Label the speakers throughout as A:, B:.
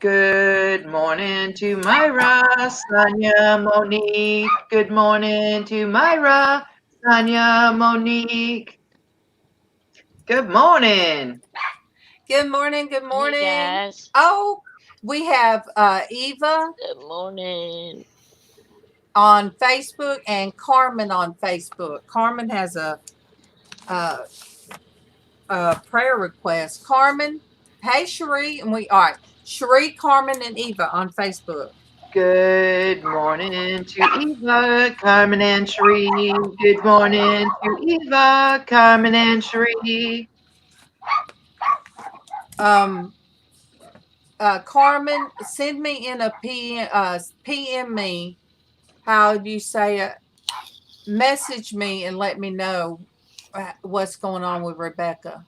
A: Good morning to Myra, Sonia, Monique. Good morning to Myra, Sonia, Monique. Good morning.
B: Good morning. Good
C: Hey
B: morning.
C: guys.
B: Oh, we have Eva
C: Good morning.
B: on Facebook and Carmen on Facebook. Carmen has a, a prayer request. Carmen, hey Cherie, and we all right. Cherie, Carmen, and Eva on Facebook.
A: Good morning to Eva, Carmen, and Cherie. Good morning to Eva, Carmen, and Cherie.
B: Um, Carmen, send me in a PM me. How do you say it? Message me and let me know what's going on with Rebecca.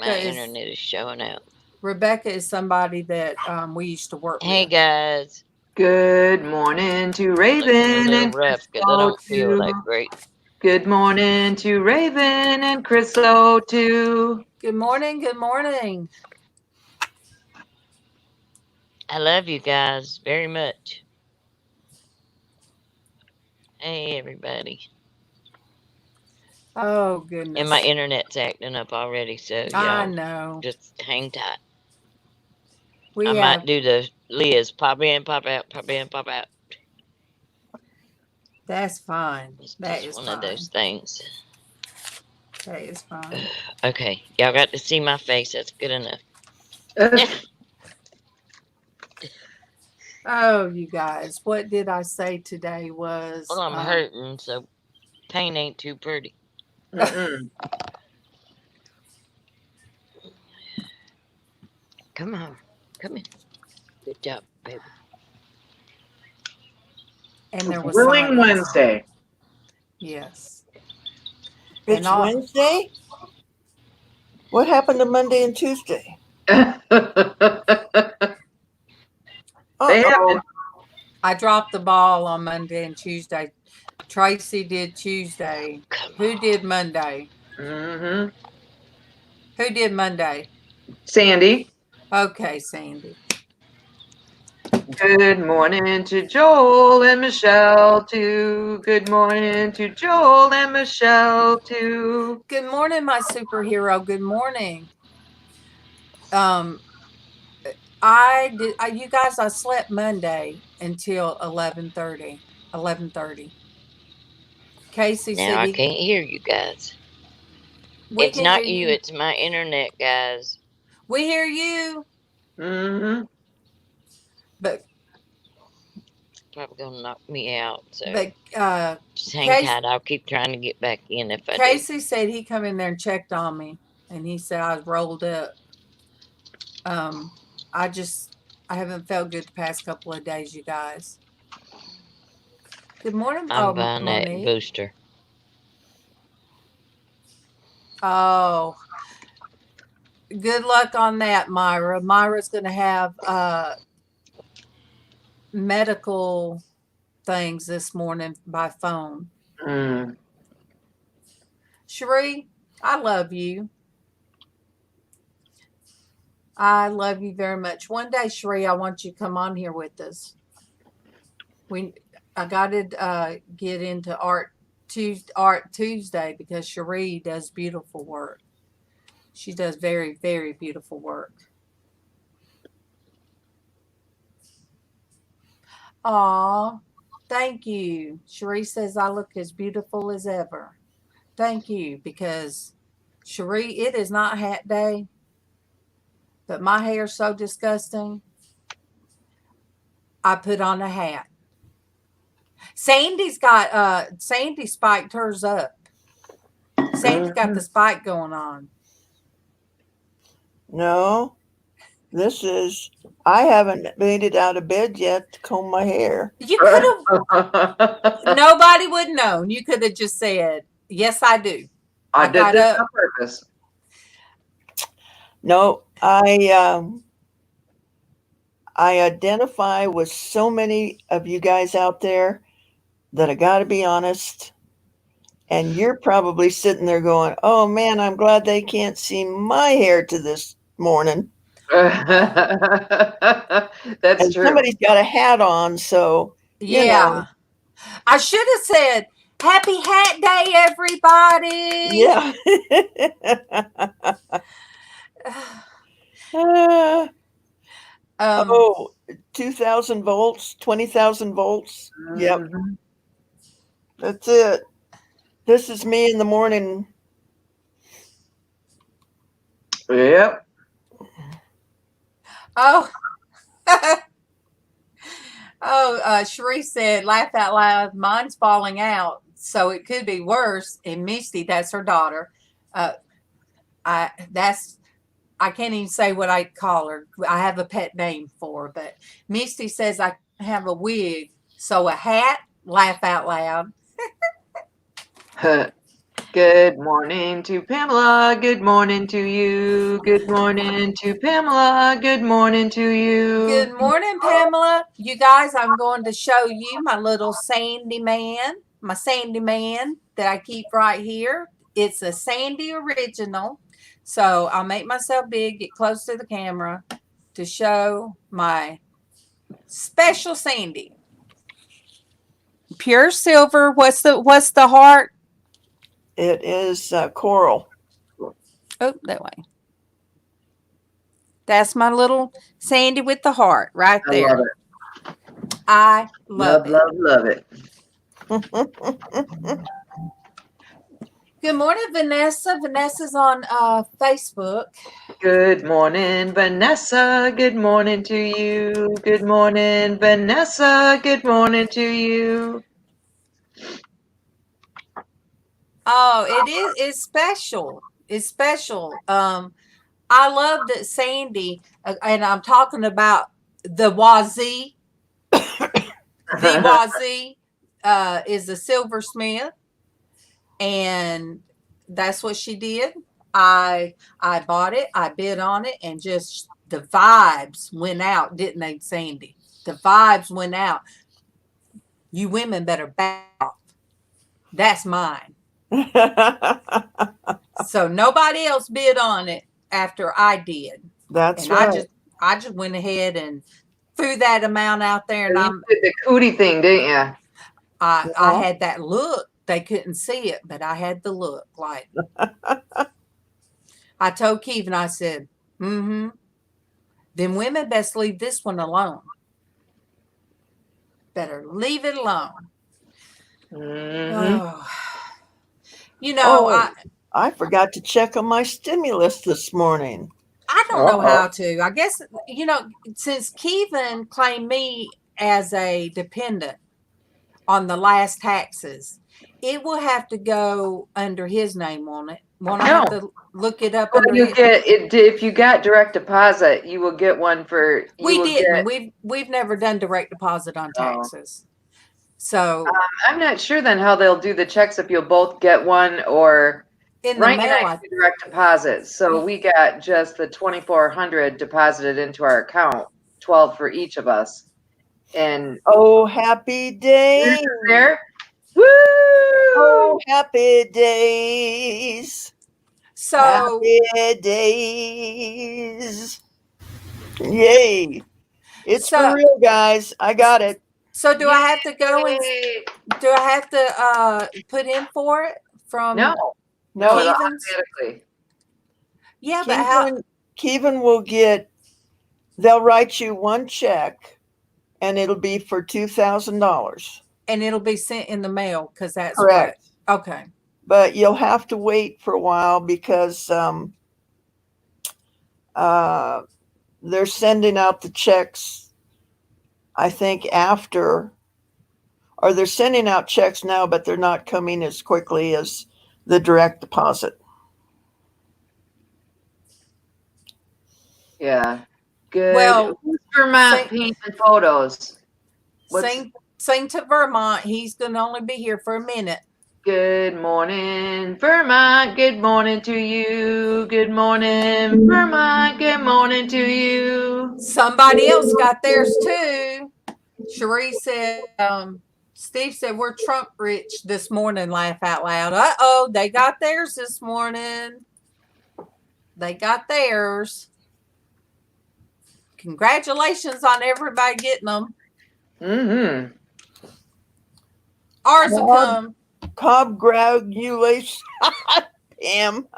C: My internet is showing out.
B: Rebecca is somebody that we used to work
C: Hey
B: with.
C: guys.
A: Good morning to
C: Looking a
A: Raven
C: little
A: and
C: rough because I
A: Crystal
C: don't feel
A: too.
C: that great.
A: Good morning to Raven and Crystal too.
B: Good morning. Good morning.
C: I love you guys very much. Hey everybody.
B: Oh
C: And
B: goodness.
C: my internet's acting up already, so
B: I
C: y'all
B: know.
C: just hang tight. I
B: We
C: might
B: have.
C: do the Lizz pop in, pop out, pop in, pop out.
B: That's fine.
C: It's
B: That
C: just
B: is
C: one of
B: fine.
C: those things.
B: That is fine.
C: Okay, y'all got to see my face. That's good enough.
B: Oh, you guys, what did I say today was
C: Well, I'm hurting, so pain ain't too pretty.
A: Mm-mm.
C: Come on. Come in. Good job, baby.
B: and there was
A: Willing
B: silence.
A: Wednesday.
B: Yes. And
D: It's
B: all
D: Wednesday? What happened to Monday and Tuesday?
A: They
D: Uh-oh.
A: haven't.
B: I dropped the ball on Monday and Tuesday. Traci did Tuesday.
C: Come
B: Who
C: on.
B: did Monday?
A: Mm-hmm.
B: Who did Monday?
A: Sandy.
B: Okay, Sandy.
A: Good morning to Joel and Michelle too. Good morning to Joel and Michelle too.
B: Good morning, my superhero. Good morning. Um, I did. You guys, I slept Monday until 11:30. 11:30. Casey
C: Now
B: said
C: I
B: he.
C: can't hear you guys.
B: We
C: It's
B: can hear
C: not you,
B: you.
C: it's my internet, guys.
B: We hear you.
A: Mm-hmm.
B: But
C: Probably gonna knock me out, so
B: but
C: just hang
B: Casey,
C: tight. I'll keep trying to get back in if I do.
B: Casey said he come in there and checked on me, and he said I was rolled up. Um, I just I haven't felt good the past couple of days, you guys. Good morning,
C: I'm buying that
B: Monique.
C: booster.
B: Oh, good luck on that, Myra. Myra's going to have medical things this morning by phone.
A: Mm.
B: Cherie, I love you. I love you very much. One day, Cherie, I want you to come on here with us. I got to get into Art Tuesday because Cherie does beautiful work. She does very, very beautiful work. Aw, thank you. Cherie says I look as beautiful as ever. Thank you, because Cherie, it is not hat day, but my hair's so disgusting. I put on a hat. Sandy spiked hers up. Sandy got the spike going on.
D: No, I haven't made it out of bed yet to comb my hair.
B: You could have, nobody would have known. You could have just said, yes, I do.
A: I
B: I
A: did
B: got
A: this
B: up.
A: on purpose.
D: No, I identify with so many of you guys out there that I got to be honest. And you're probably sitting there going, "Oh man, I'm glad they can't see my hair to this morning.
A: That's
D: And
A: true.
D: somebody's got a hat on, so you know.
B: Yeah. I should have said, Happy Hat Day, everybody.
D: Yeah. Oh, 2,000 volts, 20,000 volts. Yep,
A: Mhm.
D: that's it. This is me in the morning.
A: Yep.
B: Oh. Cherie said, laugh out loud, mine's falling out, so it could be worse. And Misty, that's her daughter. I can't even say what I call her. I have a pet name for her, but Misty says I have a wig, so a hat, laugh out loud.
A: Good morning to Pamela. Good morning to you. Good morning to Pamela. Good morning to you.
B: Good morning, Pamela. You guys, I'm going to show you my little Sandy man, my Sandy man that I keep right here. It's a Sandy original. So I'll make myself big, get close to the camera to show my special Sandy. Pure silver. What's the heart?
D: It is coral.
B: Oh, that way. That's my little Sandy with the heart right there.
A: I love it.
B: I love it.
A: Love it.
B: Good morning, Vanessa. Vanessa's on Facebook.
A: Good morning, Vanessa. Good morning to you. Good morning, Vanessa. Good morning to you.
B: Oh, it is. It's special. It's special. I love that Sandy, and I'm talking about the Wazee. The Wazee is a silversmith, and that's what she did. I bought it. I bid on it, and just the vibes went out, didn't they, Sandy? The vibes went out. You women better back off. That's mine. So nobody else bid on it after I did.
D: That's
B: and
D: right.
B: I just went ahead and threw that amount out there, and
A: You did the cootie thing, didn't you?
B: I had that look. They couldn't see it, but I had the look. Like I told Kevin, I said, then women best leave this one alone. Better leave it alone. Oh. You know,
D: I forgot to check on my stimulus this morning.
B: I don't know how to. I guess, you know, since Kevin claimed me as a dependent on the last taxes, it will have to go under his name on it. Won't I have to look it up under
A: you get it if you got direct deposit, you will get one for
B: we didn't. We've never done direct deposit on taxes. So
A: I'm not sure then how they'll do the checks if you'll both get one or
B: in the mail.
A: Direct deposit. So we got just the 2,400 deposited into our account, 12 for each of us. And
D: oh, happy day!
A: There, woo!
D: Oh, happy days!
B: So
D: happy days! Yay! It's for real, guys. I got it.
B: So do I have to go and do I have to put in for it from
A: No, automatically.
B: Yeah, but how
D: Kevin will get, they'll write you one check and it'll be for $2,000.
B: And it'll be sent in the mail because that's
D: correct.
B: Okay.
D: But you'll have to wait for a while because they're sending out the checks, I think, after, or they're sending out checks now, but they're not coming as quickly as the direct deposit.
A: Yeah. Good.
B: Well,
A: Vermont paint and photos.
B: Sing to Vermont. He's going to only be here for a minute.
A: Good morning, Vermont. Good morning to you. Good morning, Vermont. Good morning to you.
B: Somebody else got theirs too. Cherie said, Steve said, we're Trump rich this morning. Laugh out loud. Uh-oh, they got theirs this morning. They got theirs. Congratulations on everybody getting them.
A: Mm-hmm.
B: Ours will come.
D: Congratulations, Pam.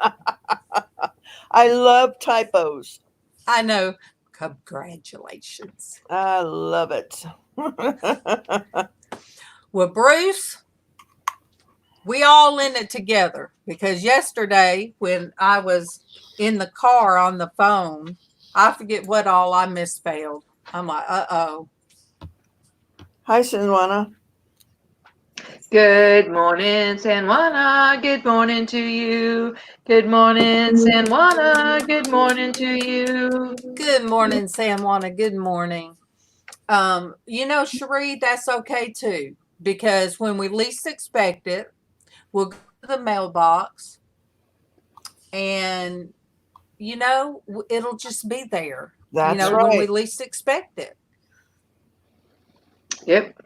D: I love typos.
B: I know. Congratulations.
D: I love it.
B: Well, Bruce, we all in it together, because yesterday when I was in the car on the phone, I forget what all I misspelled. I'm like, uh-oh.
D: Hi, Sinwana.
A: Good morning, San Juana. Good morning to you. Good morning, San Juana. Good morning to you.
B: Good morning, San Juana. Good morning. Cherie, that's okay too, because when we least expect it, we'll go to the mailbox and, it'll just be there.
D: That's
B: when
D: right.
B: we least expect it.
A: Yep.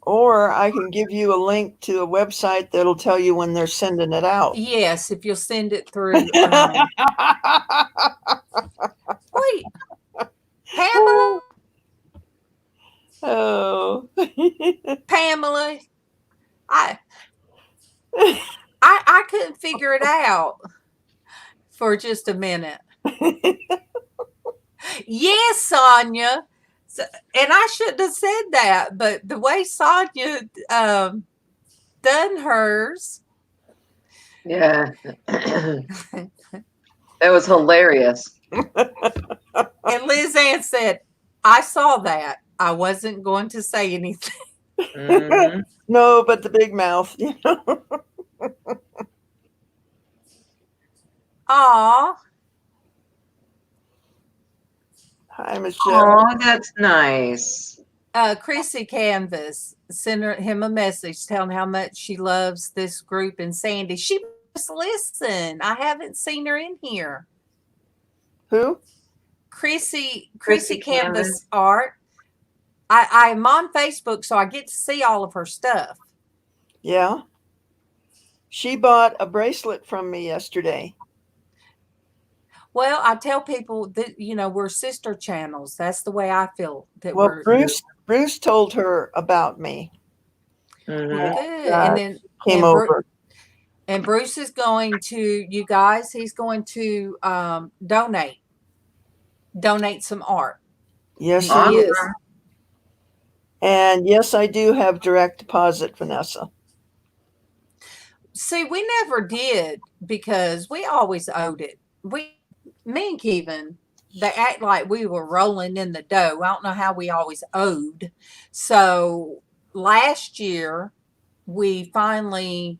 D: Or I can give you a link to a website that'll tell you when they're sending it out.
B: Yes, if you'll send it through. Wait, Pamela?
D: Oh.
B: Pamela, I couldn't figure it out for just a minute. Yes, Sonia. And I shouldn't have said that, but the way Sonia done hers.
A: Yeah. That was hilarious.
B: And LizzAnn said, I saw that. I wasn't going to say anything.
A: Mm-hmm.
D: No, but the big mouth.
B: Aw.
D: Hi, Michelle.
A: Oh, that's nice.
B: Chrissy Canvas sent him a message telling how much she loves this group and Sandy. She must listen. I haven't seen her in here.
D: Who?
B: Chrissy
A: Canvas.
B: Canvas Art. I'm on Facebook, so I get to see all of her stuff.
D: Yeah. She bought a bracelet from me yesterday.
B: Well, I tell people that, we're sister channels. That's the way I feel. That
D: Well, Bruce told her about me.
A: Mm-hmm.
B: Good. And then
D: came over.
B: And Bruce is going to, you guys, he's going to donate some art.
D: Yes,
A: Awesome.
D: he is. And yes, I do have direct deposit, Vanessa.
B: See, we never did because we always owed it. Me and Kevin, they act like we were rolling in the dough. I don't know how we always owed. So last year, we finally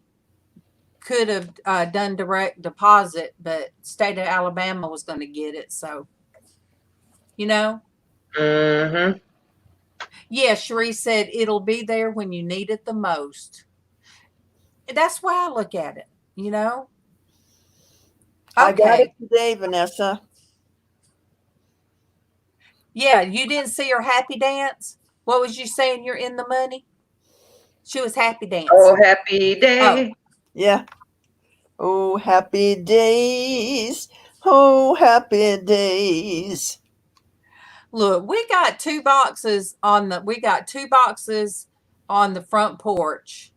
B: could have done direct deposit, but state of Alabama was going to get it. So,
A: Mm-hmm.
B: Yeah, Cherie said it'll be there when you need it the most. That's why I look at it, Okay.
D: I got it today, Vanessa.
B: Yeah, you didn't see her happy dance? What was you saying? You're in the money? She was happy dancing.
A: Oh, happy day.
B: Oh.
D: Yeah. Oh, happy days. Oh, happy days.
B: Look, we got two boxes on the front porch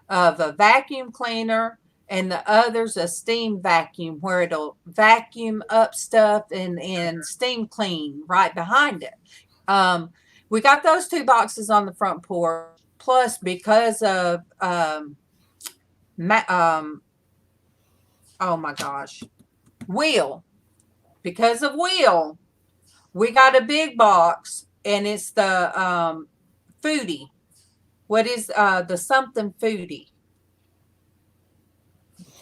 B: of a vacuum cleaner, and the other's a steam vacuum where it'll vacuum up stuff and steam clean right behind it. We got those two boxes on the front porch. Plus, because of oh my gosh, Will. Because of Will, we got a big box, and it's the foodie. What is the something foodie?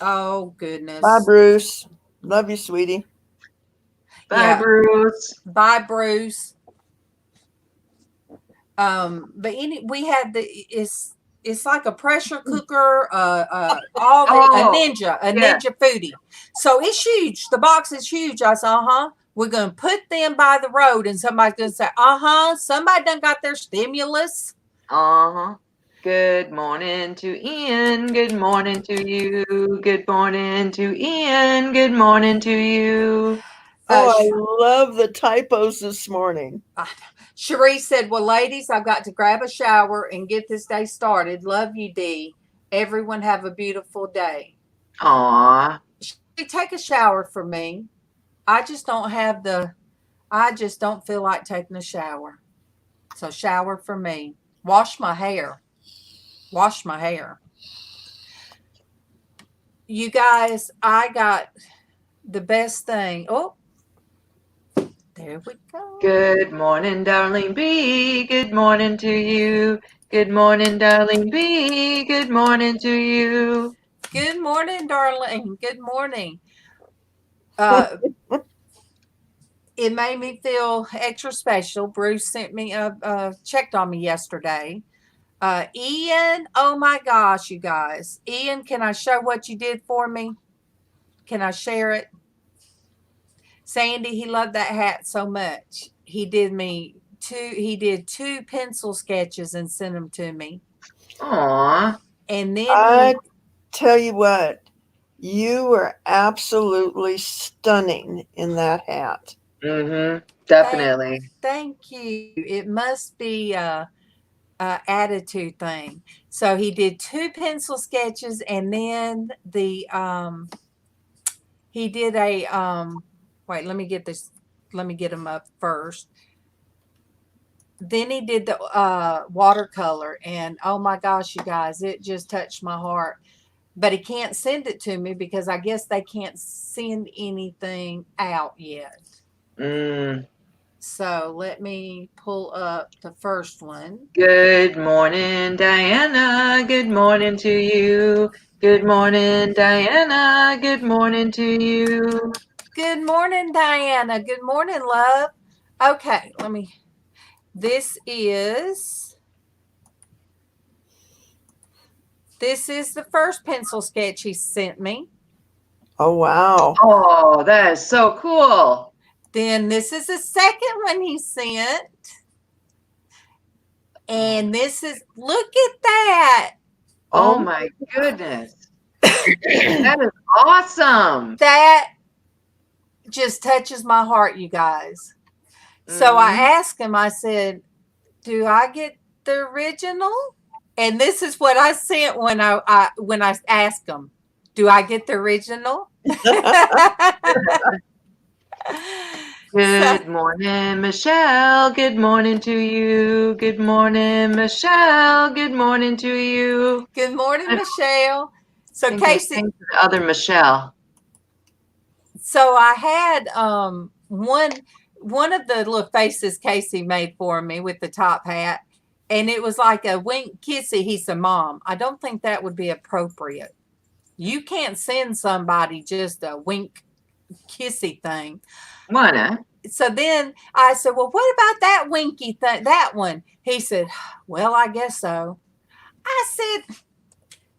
B: Oh, goodness.
D: Bye, Bruce. Love you, sweetie.
A: Bye, Bruce.
B: Bye, Bruce. But we had it's like a pressure cooker, a ninja foodie. So it's huge. The box is huge. I said, we're going to put them by the road, and somebody's going to say, somebody done got their stimulus.
A: Good morning to Ian. Good morning to you. Good morning to Ian. Good morning to you.
D: Oh, I love the typos this morning.
B: Cherie said, well, ladies, I've got to grab a shower and get this day started. Love you, Dee. Everyone have a beautiful day.
A: Aw.
B: Cherie, take a shower for me. I just don't feel like taking a shower. So shower for me. Wash my hair. You guys, I got the best thing. Oh, there we go.
A: Good morning, darling B. Good morning to you. Good morning, darling B. Good morning to you.
B: Good morning, darling. Good morning. It made me feel extra special. Bruce sent me checked on me yesterday. Ian, oh my gosh, you guys. Ian, can I show what you did for me? Can I share it? Sandy, he loved that hat so much. He did two pencil sketches and sent them to me.
A: Aw.
B: And then
D: I tell you what, you were absolutely stunning in that hat.
A: Mm-hmm. Definitely.
B: Thank you. It must be a attitude thing. So he did two pencil sketches, and then he did a wait, let me get them up first. Then he did the watercolor, and oh my gosh, you guys, it just touched my heart. But he can't send it to me because I guess they can't send anything out yet. So let me pull up the first one.
A: Good morning, Diana. Good morning to you. Good morning, Diana. Good morning to you.
B: Good morning, Diana. Good morning, love. Okay, this is the first pencil sketch he sent me.
D: Oh, wow.
A: Oh, that is so cool.
B: Then this is the second one he sent. And this is, look at that.
A: Oh my goodness. That is awesome.
B: That just touches my heart, you guys. So I asked him, I said, do I get the original? And this is what I sent when I asked him, do I get the original?
A: Good morning, Michelle. Good morning to you. Good morning, Michelle. Good morning to you.
B: Good morning, Michelle. So Casey,
A: the other Michelle.
B: So I had one of the little faces Casey made for me with the top hat, and it was like a wink kissy. He said, Mom, I don't think that would be appropriate. You can't send somebody just a wink kissy thing.
A: Wanna?
B: So then I said, well, what about that winky thing, that one? He said, well, I guess so. I said,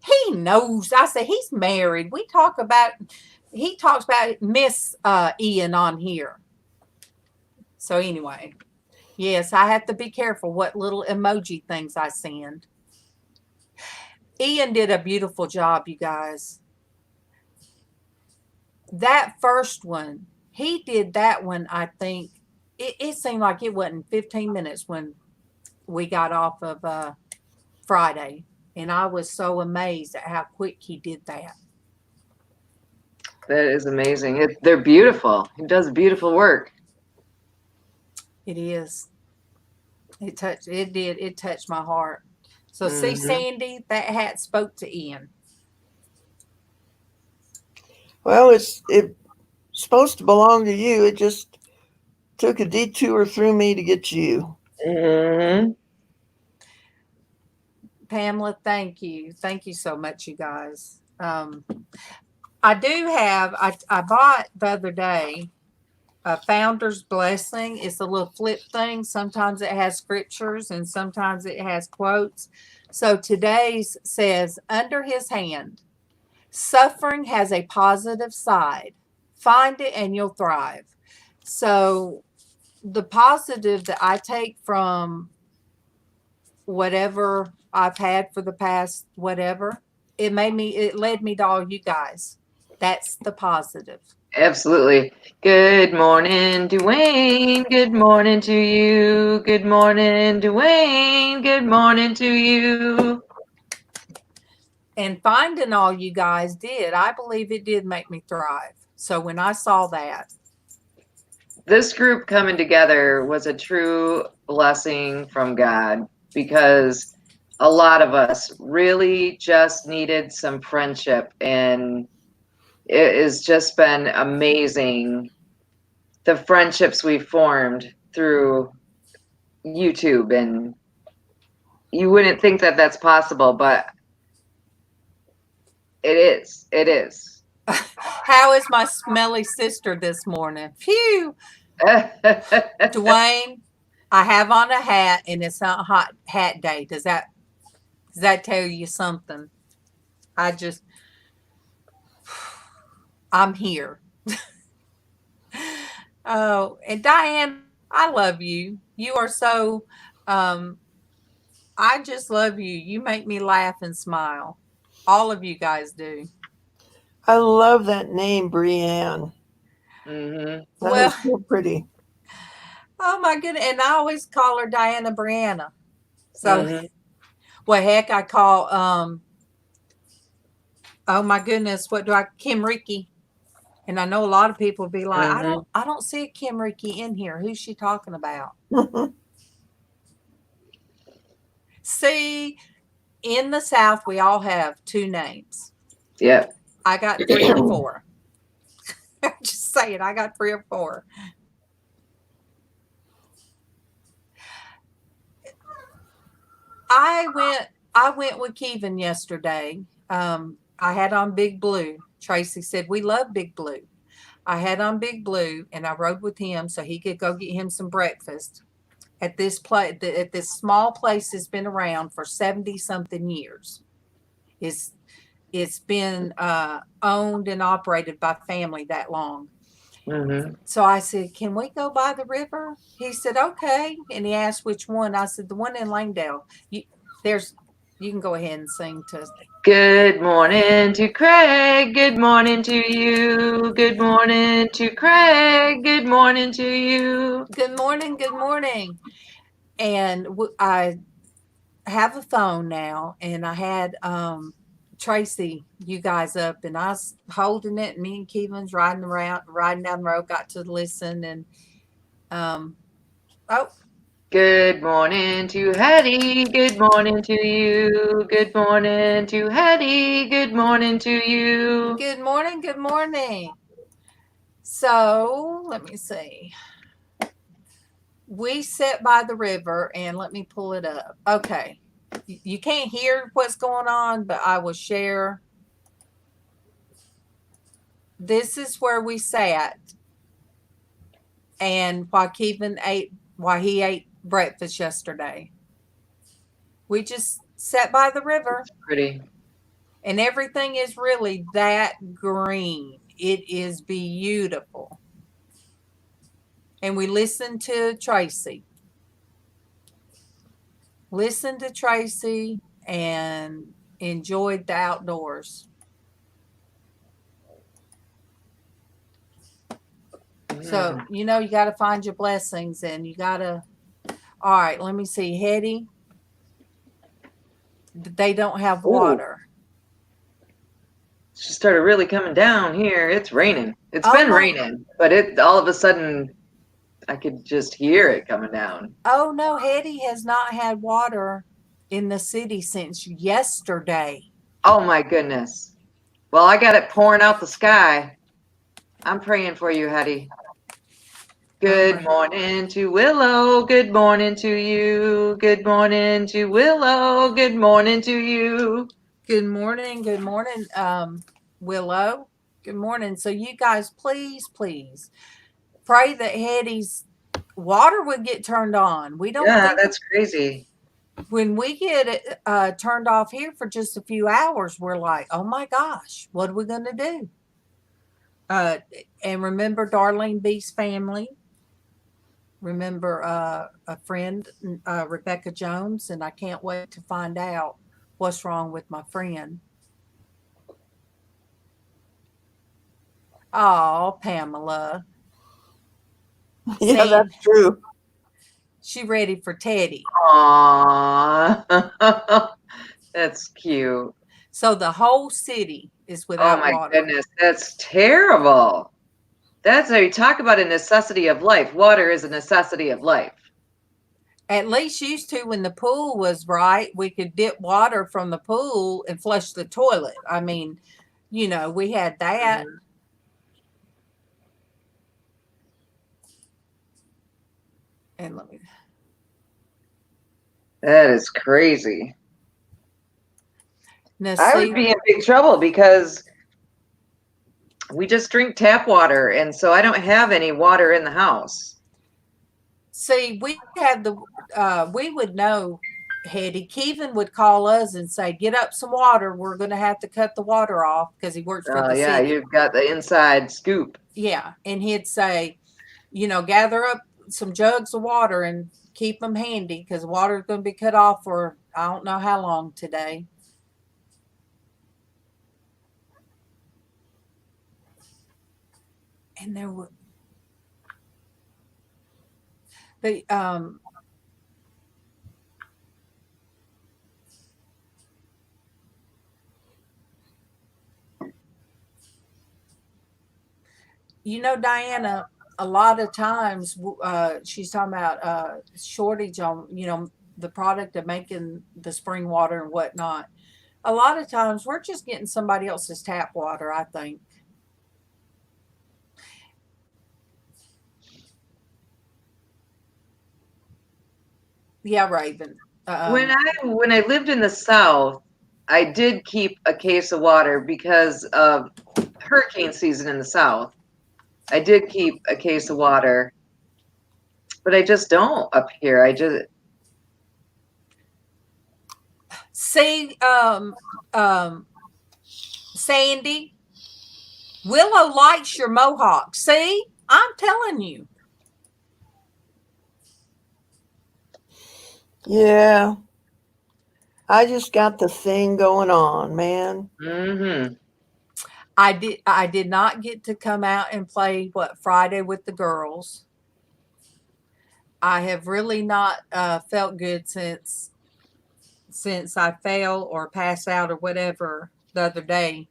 B: he knows. I said, he's married. He talks about Miss Ian on here. So anyway, yes, I have to be careful what little emoji things I send. Ian did a beautiful job, you guys. That first one, he did that one, I think, it seemed like it wasn't 15 minutes when we got off of Friday. And I was so amazed at how quick he did that.
A: That is amazing. They're beautiful. He does beautiful work.
B: It is. It touched my heart. So see, Sandy, that hat spoke to Ian.
D: Well, it's supposed to belong to you. It just took a detour through me to get you.
A: Mm-hmm.
B: Pamela, thank you. Thank you so much, you guys. I bought the other day a Founder's Blessing. It's a little flip thing. Sometimes it has scriptures and sometimes it has quotes. So today's says, under his hand, suffering has a positive side. Find it and you'll thrive. So the positive that I take from whatever I've had for the past whatever, it led me to all you guys. That's the positive.
A: Absolutely. Good morning, Dwayne. Good morning to you. Good morning, Dwayne. Good morning to you.
B: And finding all you guys did, I believe it did make me thrive. So when I saw that,
A: This group coming together was a true blessing from God because a lot of us really just needed some friendship, and it has just been amazing the friendships we formed through YouTube. And you wouldn't think that that's possible, but it is. It is.
B: how is my smelly sister this morning? Phew. Dwayne, I have on a hat and it's not hot hat day. Does that tell you something? I'm here. Oh, and Diane, I love you. You are so, I just love you. You make me laugh and smile. All of you guys do.
D: I love that name, Brianne.
A: Mm-hmm.
B: Well,
D: That is so pretty.
B: oh my goodness. And I always call her Diana Brianna. So,
A: Mm-hmm.
B: well, heck, I call, oh my goodness, Kim Ricky. And I know a lot of people be like,
A: Mm-hmm.
B: I don't see a Kim Ricky in here. Who's she talking about? See, in the South, we all have two names.
A: Yeah.
B: I got 3 or 4. Just saying, I got 3 or 4. I went with Kevin yesterday. I had on Big Blue. Traci said we love Big Blue. I had on Big Blue, and I rode with him so he could go get him some breakfast at this place. At this small place that's been around for 70 something years. It's been owned and operated by family that long.
A: Mm-hmm.
B: So I said, "Can we go by the river?" He said, "Okay." And he asked which one. I said, "The one in Langdale." You can go ahead and sing to.
A: Good morning to Craig. Good morning to you. Good morning to Craig. Good morning to you.
B: Good morning, good morning. And I have a phone now, and I had Traci, you guys up, and I was holding it, and me and Kevin's riding down the road, got to listen, and oh,
A: Good morning to Hetty. Good morning to you. Good morning to Hetty. Good morning to you.
B: good morning, good morning. So let me see. We sat by the river, and let me pull it up. Okay. You can't hear what's going on, but I will share. This is where we sat, and while he ate breakfast yesterday, we just sat by the river,
A: Pretty.
B: and everything is really that green. It is beautiful. And we listened to Traci. Listened to Traci and enjoyed the outdoors. So, you got to find your blessings, and you got to. All right, let me see. Hetty, they don't have water.
A: It just started really coming down here. It's raining. It's been raining, but it all of a sudden, I could just hear it coming down.
B: Oh no, Hetty has not had water in the city since yesterday.
A: Oh my goodness. Well, I got it pouring out the sky. I'm praying for you, Hetty. Good morning to Willow. Good morning to you. Good morning to Willow. Good morning to you.
B: Good morning. Good morning, Willow. Good morning. So you guys, please pray that Hetty's water would get turned on. We don't.
A: Yeah, that's crazy.
B: When we get it turned off here for just a few hours, we're like, oh my gosh, what are we going to do? And remember Darlene B's family. Remember a friend, Rebecca Jones, and I can't wait to find out what's wrong with my friend. Oh, Pamela.
D: Yeah,
B: See?
D: that's true.
B: She ready for Teddy.
A: Aww. That's cute.
B: So the whole city is
A: Oh
B: without
A: my
B: water.
A: goodness, that's terrible. That's how you talk about a necessity of life. Water is a necessity of life.
B: At least used to, when the pool was right, we could dip water from the pool and flush the toilet. I mean, we had that.
A: Mhm.
B: And let me.
A: That is crazy.
B: Now,
A: I would
B: see,
A: be in big trouble because we just drink tap water, and so I don't have any water in the house.
B: we had we would know, Hetty. Kevin would call us and say, "Get up some water. We're going to have to cut the water off," because he works for the
A: Yeah,
B: city.
A: you've got the inside scoop.
B: Yeah, and he'd say, gather up some jugs of water and keep them handy because water's going to be cut off for I don't know how long today. And there were, but Diana, a lot of times she's talking about shortage on the product of making the spring water and whatnot. A lot of times we're just getting somebody else's tap water, I think. Yeah, Raven.
A: When I lived in the South, I did keep a case of water because of hurricane season in the South. I did keep a case of water, but I just don't up here. I just
B: See, Sandy, Willow likes your mohawk. See, I'm telling you.
D: Yeah. I just got the thing going on, man.
A: mm-hmm.
B: I did not get to come out and play Friday with the girls. I have really not felt good since I fell or passed out or whatever the other day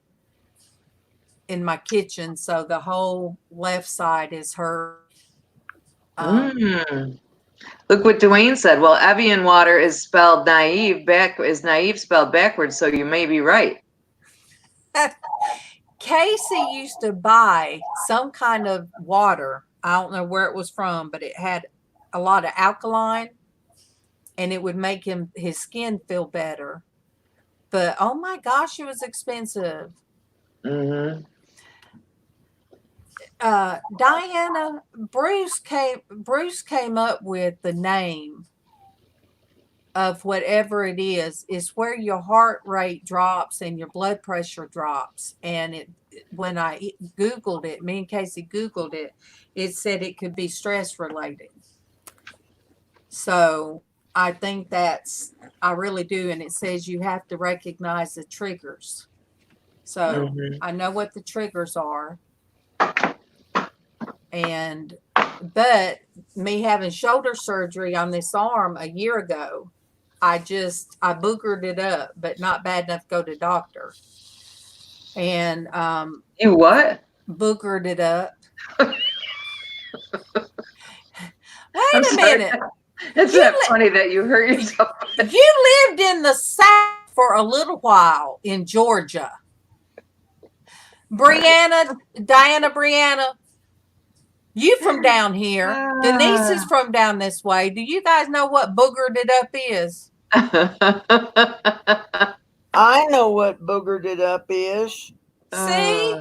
B: in my kitchen. So the whole left side is hurt.
A: Look what Dwayne said. Well, Evian water is spelled naive. Is naive spelled backwards, so you may be right.
B: Casey used to buy some kind of water. I don't know where it was from, but it had a lot of alkaline and it would make his skin feel better. But oh my gosh, it was expensive.
A: Mm-hmm.
B: Diana, Bruce came up with the name of whatever it is where your heart rate drops and your blood pressure drops. And when I Googled it, me and Casey Googled it, it said it could be stress related. So I think I really do. And it says you have to recognize the triggers. So I know what the triggers are. But me having shoulder surgery on this arm a year ago, I boogered it up, but not bad enough to go to doctor. And
A: you what?
B: Boogered it up. Wait a minute.
A: It's not funny that you hurt yourself.
B: You lived in the South for a little while in Georgia. Diana, Brianna, you from down here. Denise is from down this way. Do you guys know what boogered it up is?
D: I know what boogered it up is.
B: See?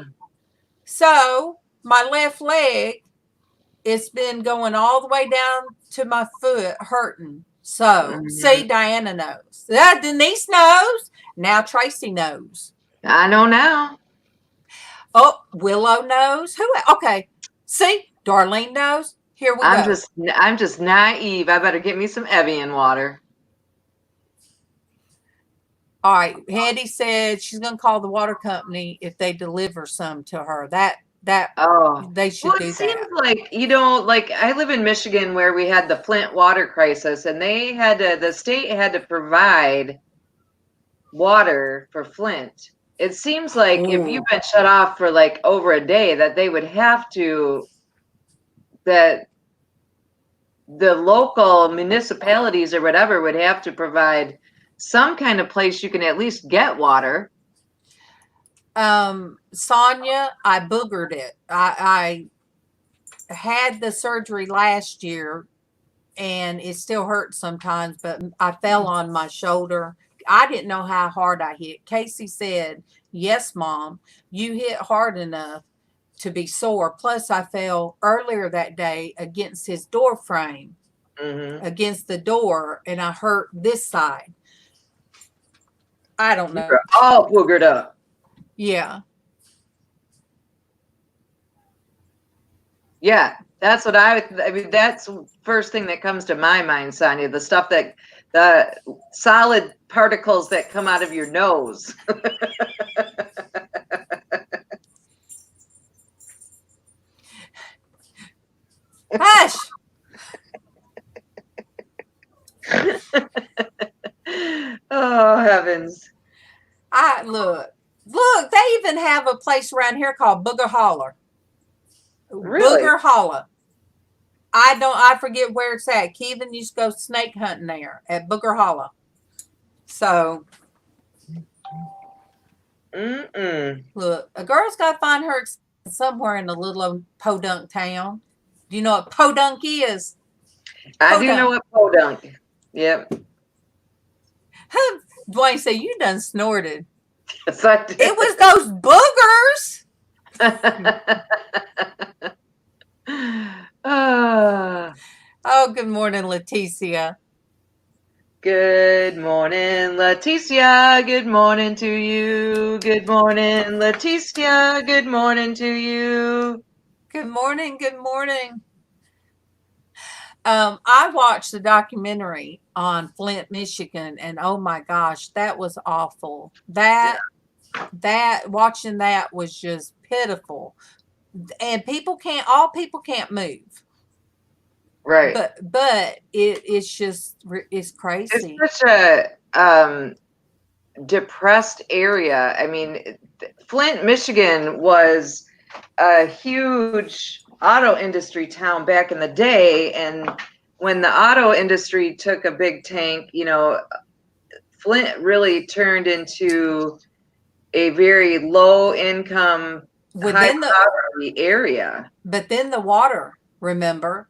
B: So my left leg, it's been going all the way down to my foot hurting. So see, Diana knows. Denise knows. Now Traci knows.
A: I know now.
B: Oh, Willow knows. Who? Okay. See, Darlene knows. Here we go.
A: I'm just naive. I better get me some Evian water.
B: All right. Hattie said she's going to call the water company if they deliver some to her. That That
A: Oh,
B: they should
A: well,
B: do
A: it seems
B: that.
A: like, like I live in Michigan where we had the Flint water crisis, and the state had to provide water for Flint. It seems like if you've been shut off for like over a day, that they would have to, that the local municipalities or whatever would have to provide some kind of place you can at least get water.
B: Sonia, I boogered it. I had the surgery last year and it still hurts sometimes, but I fell on my shoulder. I didn't know how hard I hit. Casey said, "Yes, Mom, you hit hard enough to be sore." Plus, I fell earlier that day against his door frame, against the door, and I hurt this side. I don't know.
A: You're all boogered up.
B: Yeah.
A: Yeah, that's what I mean, that's the first thing that comes to my mind, Sonia, the stuff the solid particles that come out of your nose.
B: Hush.
A: Oh, heavens.
B: Look, they even have a place around here called Booger Holler.
A: Really?
B: Booger Holler. I forget where it's at. Kevin used to go snake hunting there at Booger Holler. So look, a girl's got to find her somewhere in a little old podunk town. Do you know what podunk is?
A: I do know what podunk. Yep.
B: Dwayne said, "You done snorted."
A: Yes, I did.
B: It was those boogers. Oh, good morning, Leticia.
A: Good morning, Leticia. Good morning to you. Good morning, Leticia. Good morning to you.
B: Good morning. Good morning. I watched the documentary on Flint, Michigan, and oh my gosh, that was awful. Watching that was just pitiful. And all people can't move.
A: Right.
B: But it's crazy.
A: It's such a depressed area. I mean, Flint, Michigan was a huge auto industry town back in the day, and when the auto industry took a big tank, Flint really turned into a very low income, high poverty area.
B: But then the water, remember?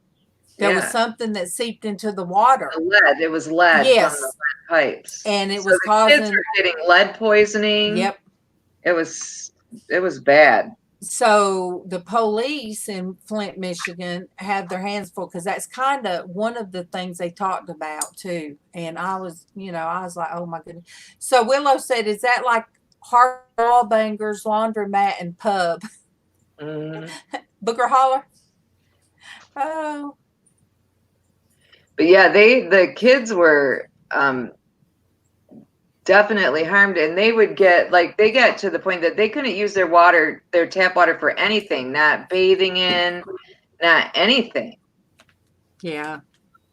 B: There was something that seeped into the water.
A: Lead. It was lead from the lead pipes.
B: And it was causing
A: kids were getting lead poisoning.
B: Yep.
A: It was bad.
B: So the police in Flint, Michigan had their hands full because that's kind of one of the things they talked about too. And I was like, oh my goodness. So Willow said, is that like Wall Bangers, laundromat, and pub? Booger Holler? Oh.
A: But yeah, the kids were definitely harmed, and they would they got to the point that they couldn't use their tap water for anything, not bathing in, not anything.
B: Yeah.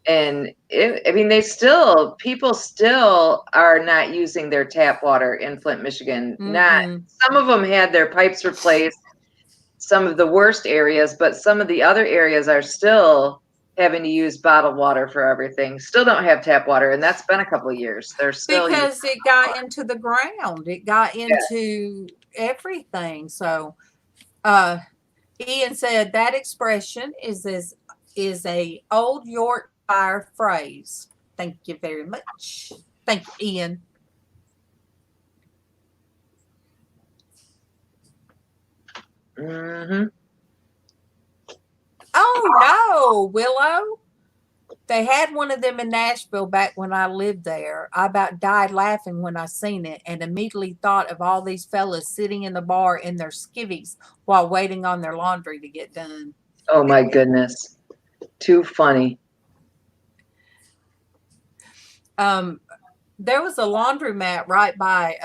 A: And people still are not using their tap water in Flint, Michigan. Some of them had their pipes replaced, some of the worst areas, but some of the other areas are still having to use bottled water for everything. Still don't have tap water, and that's been a couple of years. They're still
B: because it got into the ground. It got into everything. So Ian said that expression is a old Yorkshire phrase. Thank you very much. Thank you, Ian. Oh no, Willow. They had one of them in Nashville back when I lived there. I about died laughing when I seen it and immediately thought of all these fellas sitting in the bar in their skivvies while waiting on their laundry to get done.
A: Oh my goodness. Too funny.
B: There was a laundromat right by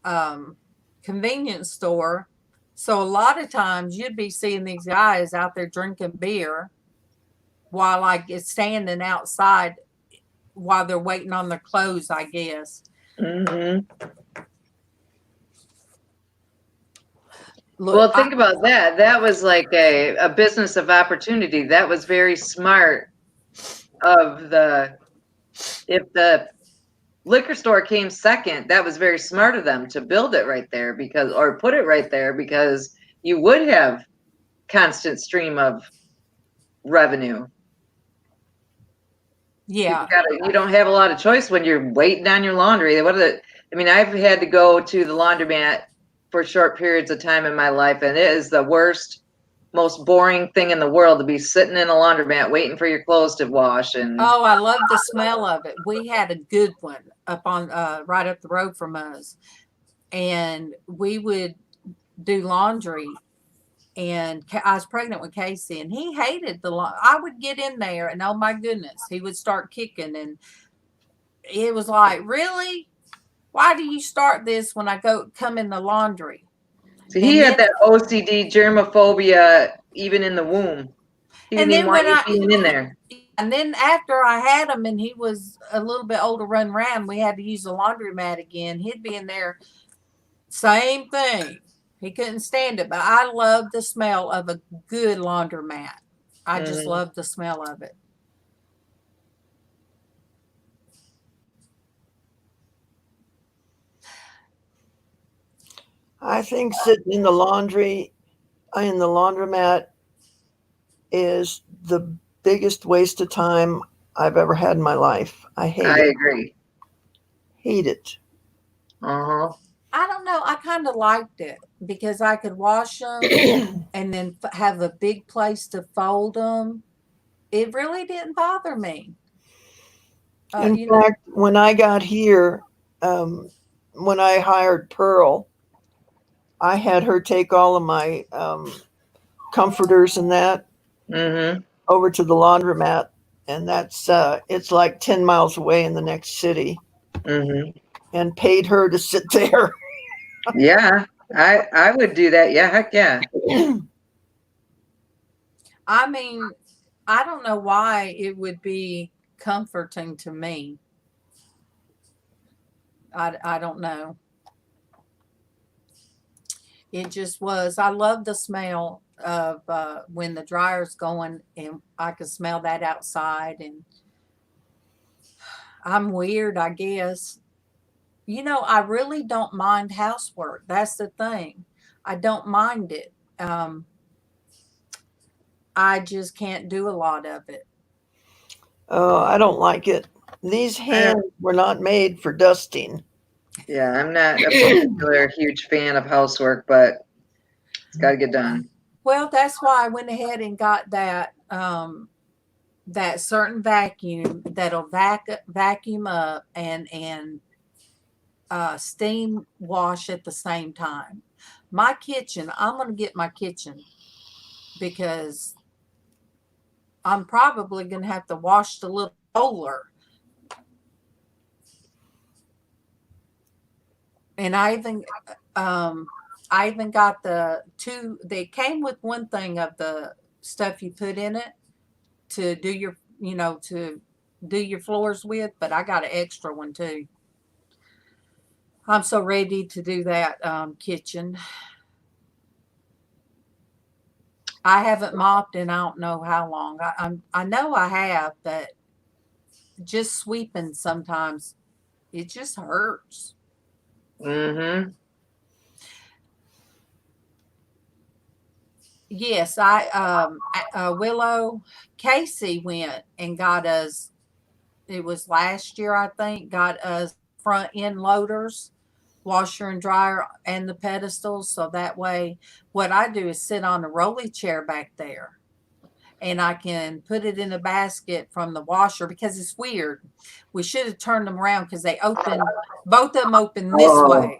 B: a convenience store So a lot of times you'd be seeing these guys out there drinking beer while it's standing outside while they're waiting on their clothes, I guess.
A: Mm-hmm.
B: Look,
A: Well, think about that. That was like a business of opportunity. That was very smart of if the liquor store came second, that was very smart of them to build it right there or put it right there because you would have constant stream of revenue.
B: Yeah.
A: You don't have a lot of choice when you're waiting on your laundry. I've had to go to the laundromat for short periods of time in my life, and it is the worst, most boring thing in the world to be sitting in a laundromat waiting for your clothes to wash. And
B: oh, I love the smell of it. We had a good one up on right up the road from us, and we would do laundry. And I was pregnant with Casey, and he hated I would get in there, and oh my goodness, he would start kicking, and it was like, really? Why do you start this when I come in the laundry?
A: so he had that OCD germophobia even in the womb. He didn't even want you being in there.
B: And then after I had him and he was a little bit older, run around, we had to use the laundromat again. He'd be in there, same thing. He couldn't stand it, but I love the smell of a good laundromat. I just love the smell of it.
D: I think sitting in the laundromat is the biggest waste of time I've ever had in my life. I
A: agree.
D: Hate it.
A: Uh-huh.
B: I don't know. I kind of liked it because I could wash them and then have a big place to fold them. It really didn't bother me.
D: In fact, when I got here, when I hired Pearl, I had her take all of my comforters and that over to the laundromat, and that's it's like 10 miles away in the next city, and paid her to sit there.
A: Yeah, I would do that. Yeah, heck yeah.
B: I mean, I don't know why it would be comforting to me. I don't know. It just was. I love the smell of when the dryer's going, and I could smell that outside. And I'm weird, I guess. I really don't mind housework. That's the thing. I don't mind it. I just can't do a lot of it.
D: Oh, I don't like it. These hands were not made for dusting.
A: Yeah, I'm not a particular huge fan of housework, but it's got to get done.
B: Well, that's why I went ahead and got that that certain vacuum that'll vacuum up and steam wash at the same time. My kitchen, I'm going to get my kitchen because I'm probably going to have to wash the little roller. And I even got they came with one thing of the stuff you put in it to do your, to do your floors with, but I got an extra one too. I'm so ready to do that kitchen. I haven't mopped in I don't know how long. I know I have, but just sweeping sometimes it just hurts. Yes, Willow Casey went and got us. It was last year, I think. Got us front end loaders, washer and dryer, and the pedestals. So that way, what I do is sit on a rolly chair back there, and I can put it in a basket from the washer because it's weird. We should have turned them around because they open. Both of them open this way.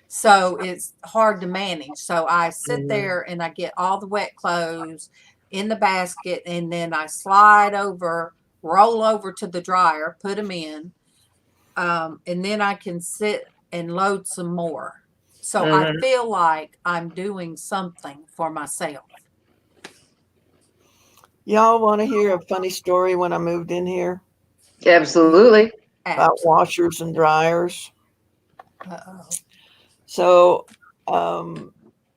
B: So it's hard to manage. So I sit there and I get all the wet clothes in the basket, and then I slide over, roll over to the dryer, put them in, and then I can sit and load some more. So I feel like I'm doing something for myself.
D: Y'all want to hear a funny story when I moved in here
A: Absolutely.
D: about washers and dryers?
B: Uh-oh.
D: So,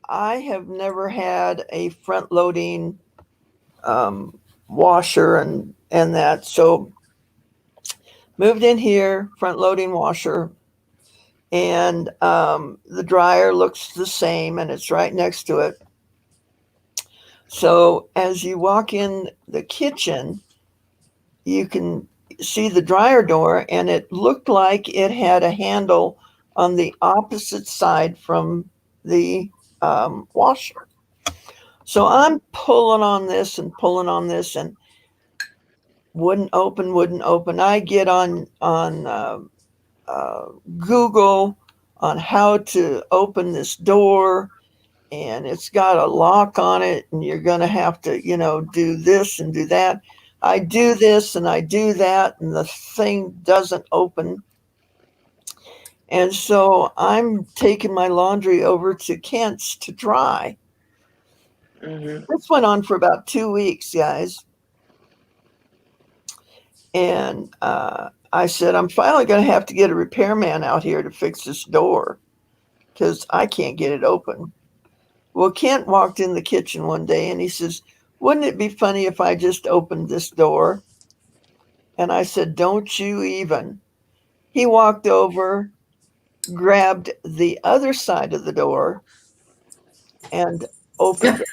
D: I have never had a front loading washer and that. So moved in here, front loading washer, and the dryer looks the same and it's right next to it. So as you walk in the kitchen, you can see the dryer door, and it looked like it had a handle on the opposite side from the washer. So I'm pulling on this and wouldn't open. I get on Google on how to open this door, and it's got a lock on it, and you're going to have to, do this and do that. I do this and I do that, and the thing doesn't open. And so I'm taking my laundry over to Kent's to dry. This went on for about 2 weeks, guys. And I said, I'm finally going to have to get a repairman out here to fix this door because I can't get it open. Well, Kent walked in the kitchen one day and he says, wouldn't it be funny if I just opened this door? And I said, don't you even. He walked over, grabbed the other side of the door, and opened it.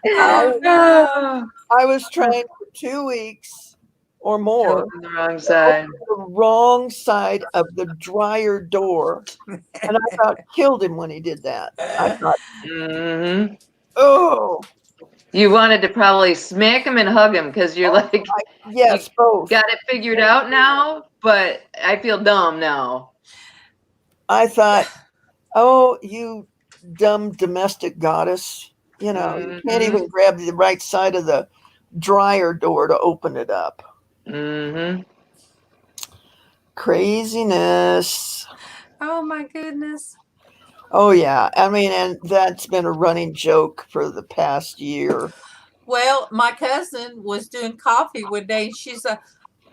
B: Oh, no.
D: I was trying for 2 weeks or more.
A: On the wrong side.
D: The wrong side of the dryer door. And I about killed him when he did that. I thought, oh.
A: You wanted to probably smack him and hug him because you're like,
D: yes, both.
A: Got it figured out now, but I feel dumb now.
D: I thought, oh, you dumb domestic goddess. You can't even grab the right side of the dryer door to open it up. Craziness.
B: Oh, my goodness.
D: Oh, yeah. I mean, and that's been a running joke for the past year.
B: Well, my cousin was doing coffee one day, and she's like,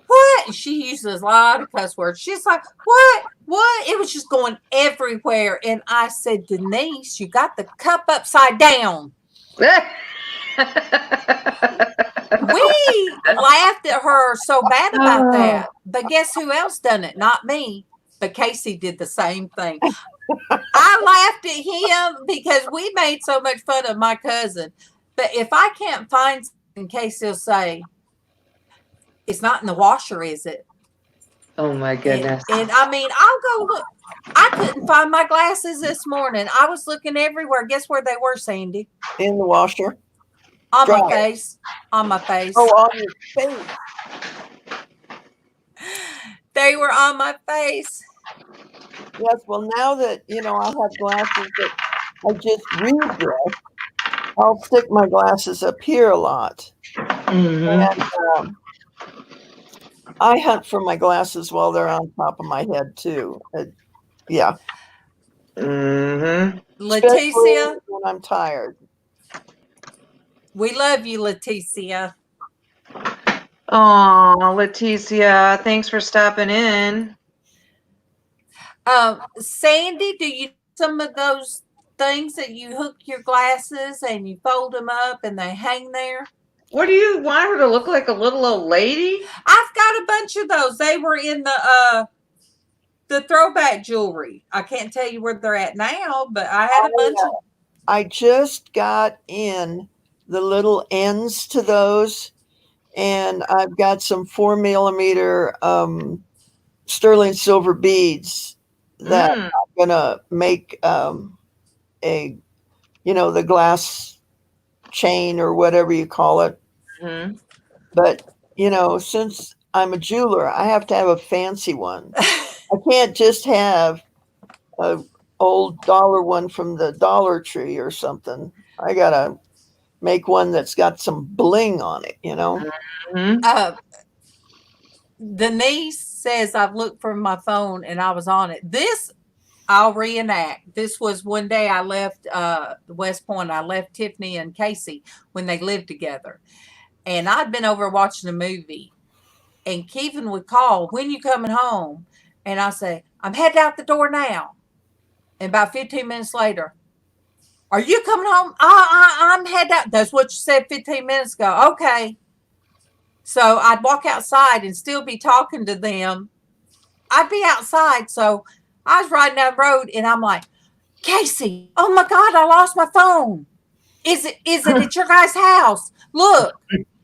B: what? She uses a lot of cuss words. She's like, what? What? It was just going everywhere. And I said, Denise, you got the cup upside down. We laughed at her so bad about that. But guess who else done it? Not me. But Casey did the same thing. I laughed at him because we made so much fun of my cousin. But if I can't find something, Casey will say, it's not in the washer, is it?
A: Oh, my goodness.
B: And I mean, I'll go look. I couldn't find my glasses this morning. I was looking everywhere. Guess where they were, Sandy?
D: In the washer.
B: On my face. On my face.
D: Oh, on your face.
B: They were on my face.
D: Yes, well, now that, I have glasses that I just read with, I'll stick my glasses up here a lot. And I hunt for my glasses while they're on top of my head, too. Yeah.
B: Leticia.
D: Especially when I'm tired.
B: We love you, Leticia.
A: Oh, Leticia, thanks for stopping in.
B: Sandy, do you some of those things that you hook your glasses and you fold them up and they hang there?
A: What do you want her to look like, a little old lady?
B: I've got a bunch of those. They were in the throwback jewelry. I can't tell you where they're at now, but I had a bunch of.
D: I just got in the little ends to those, and I've got some 4mm sterling silver beads that I'm gonna make the glass chain or whatever you call it. But since I'm a jeweler, I have to have a fancy one. I can't just have a old dollar one from the Dollar Tree or something. I gotta make one that's got some bling on it,
B: Denise says I've looked for my phone and I was on it. This I'll reenact. This was one day I left West Point. I left Tiffany and Casey when they lived together. And I'd been over watching a movie. And Kevin would call, when you coming home? And I say, I'm heading out the door now. And about 15 minutes later, are you coming home? I'm heading out. That's what you said 15 minutes ago. Okay. So I'd walk outside and still be talking to them. I'd be outside. So I was riding down the road and I'm like, Casey, oh my God, I lost my phone. Is it at your guys' house? Look.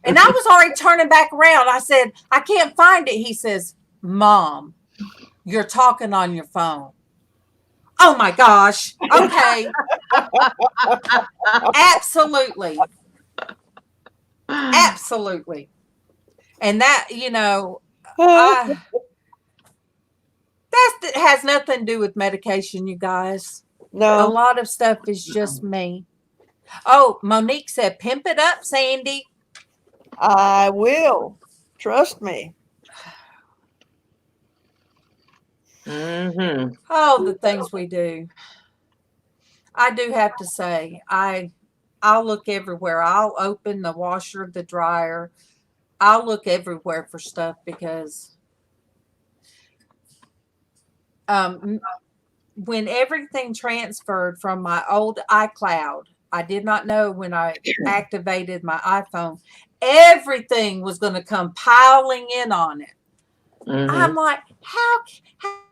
B: And I was already turning back around. I said, I can't find it. He says, Mom, you're talking on your phone. Oh my gosh. Okay. Absolutely. Absolutely. And that, that has nothing to do with medication, you guys. A
D: No,
B: lot of stuff is just me. Oh, Monique said, pimp it up, Sandy.
D: I will. Trust me.
A: Mm-hmm.
B: Oh, the things we do. I do have to say, I'll look everywhere. I'll open the washer, the dryer. I'll look everywhere for stuff because when everything transferred from my old iCloud, I did not know when I activated my iPhone, everything was going to come piling in on it.
A: Mm-hmm.
B: I'm like, how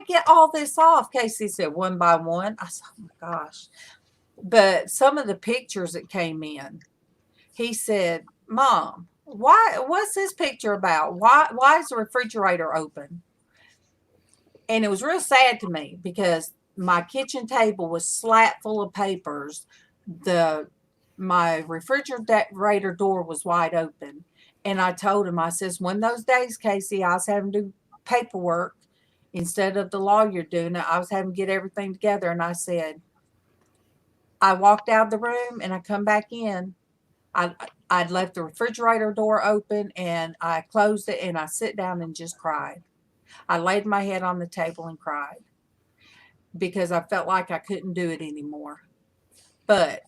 B: get all this off? Casey said, one by one. I said, oh my gosh. But some of the pictures that came in, he said, Mom, what's this picture about? Why is the refrigerator open? And it was real sad to me because my kitchen table was slapped full of papers. My refrigerator door was wide open. And I told him, I says, one of those days, Casey, I was having to do paperwork instead of the lawyer doing it. I was having to get everything together. And I said, I walked out of the room and I come back in. I'd left the refrigerator door open and I closed it and I sit down and just cried. I laid my head on the table and cried because I felt like I couldn't do it anymore. But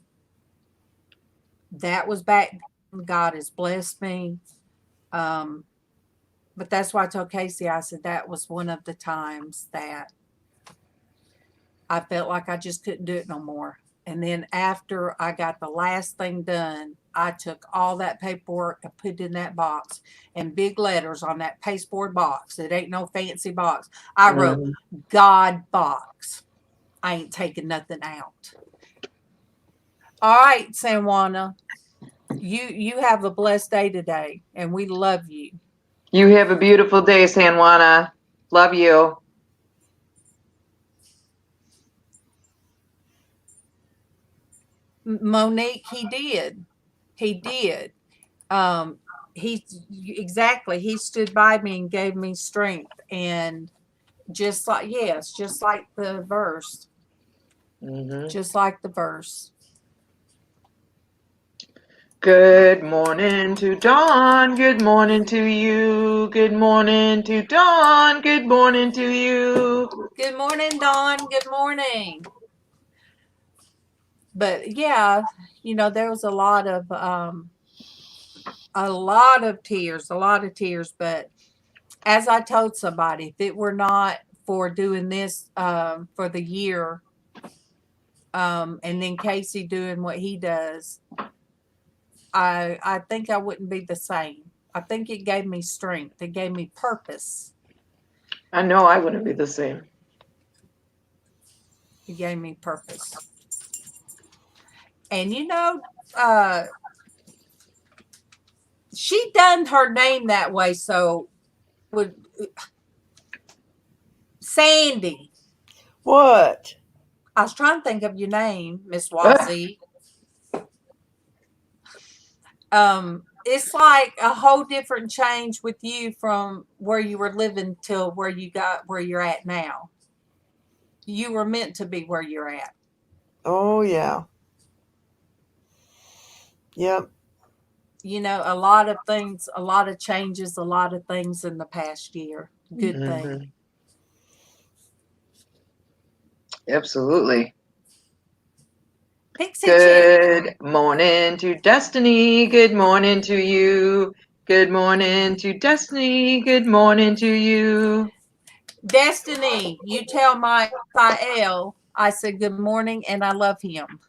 B: that was back. God has blessed me. But that's why I told Casey, I said, that was one of the times that I felt like I just couldn't do it no more. And then after I got the last thing done, I took all that paperwork and put it in that box and big letters on that pasteboard box. It ain't no fancy box. I wrote God box. I ain't taking nothing out. All right, San Juana, you have a blessed day today, and we love you.
A: You have a beautiful day, San Juana. Love you.
B: Monique, he did. He stood by me and gave me strength, and just like the verse.
A: Mm-hmm.
B: Just like the verse.
A: Good morning to Dawn. Good morning to you. Good morning to Dawn. Good morning to you.
B: Good morning, Dawn. Good morning. But yeah, there was a lot of tears. But as I told somebody, if it were not for doing this for the year, and then Casey doing what he does, I think I wouldn't be the same. I think it gave me strength. It gave me purpose.
A: I know I wouldn't be the same.
B: It gave me purpose. And she done her name that way, so would Sandy.
D: What?
B: I was trying to think of your name, Miss Wazzy. It's like a whole different change with you from where you were living till where you're at now. You were meant to be where you're at.
D: Oh, yeah. Yep.
B: you know, a lot of things, a lot of changes, a lot of things in the past year. Good thing.
A: Absolutely.
B: Pixie chick.
A: Good morning to Destiny. Good morning to you. Good morning to Destiny. Good morning to you.
B: Destiny, you tell my L. I said good morning and I love him.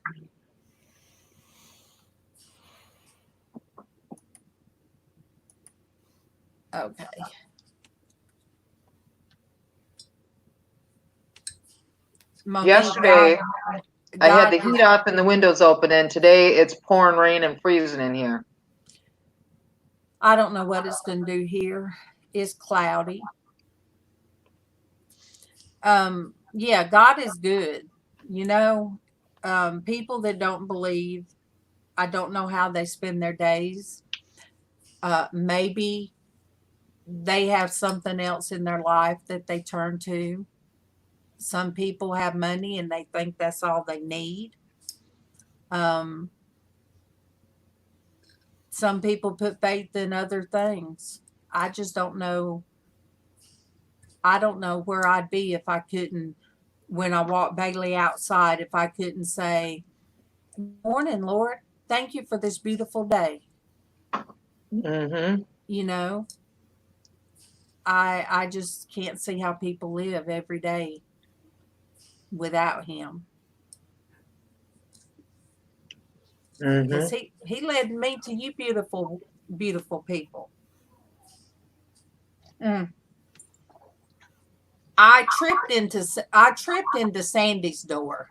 B: Okay. Monique,
A: Yesterday, I had the
B: God
A: heat off and the windows open, and today it's pouring rain and freezing in here.
B: I don't know what it's going to do here. It's cloudy. Yeah, God is good. You know, people that don't believe, I don't know how they spend their days. Maybe they have something else in their life that they turn to. Some people have money and they think that's all they need. Some people put faith in other things. I just don't know. I don't know where I'd be if I couldn't, when I walk Bailey outside, if I couldn't say, morning, Lord. Thank you for this beautiful day.
A: Mm-hmm.
B: You know, I just can't see how people live every day without him. Because he led me to you beautiful, beautiful people. I tripped into Sandy's door.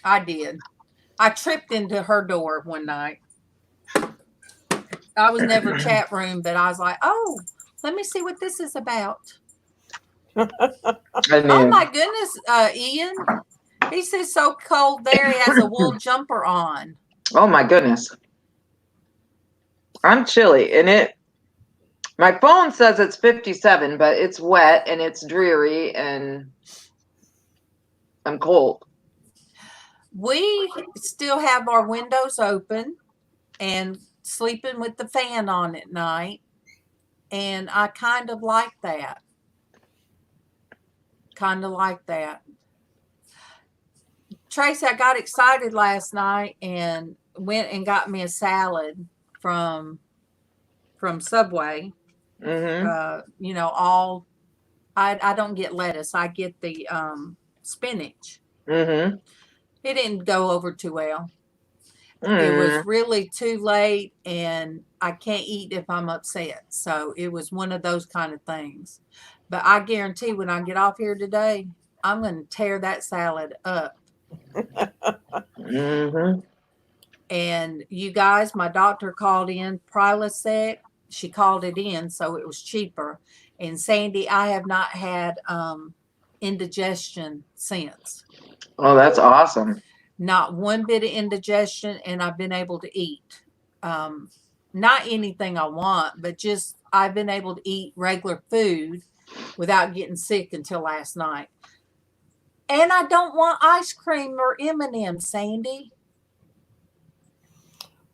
B: I did. I tripped into her door one night. I was never chat room, but I was like, oh, let me see what this is about. Oh my goodness, Ian. He says so cold there. He has a wool jumper on.
A: Oh my goodness. I'm chilly, and my phone says it's 57, but it's wet and it's dreary and I'm cold.
B: We still have our windows open and sleeping with the fan on at night. And I kind of like that. Traci, I got excited last night and went and got me a salad from Subway. You know, I don't get lettuce. I get the spinach. It didn't go over too well. It was really too late and I can't eat if I'm upset. So it was one of those kind of things. But I guarantee when I get off here today, I'm going to tear that salad up. And you guys, my doctor called in Prilosec. She called it in, so it was cheaper. And Sandy, I have not had indigestion since.
A: Oh, that's awesome.
B: Not one bit of indigestion, and I've been able to eat. Not anything I want, but just I've been able to eat regular food without getting sick until last night. And I don't want ice cream or M&M's, Sandy.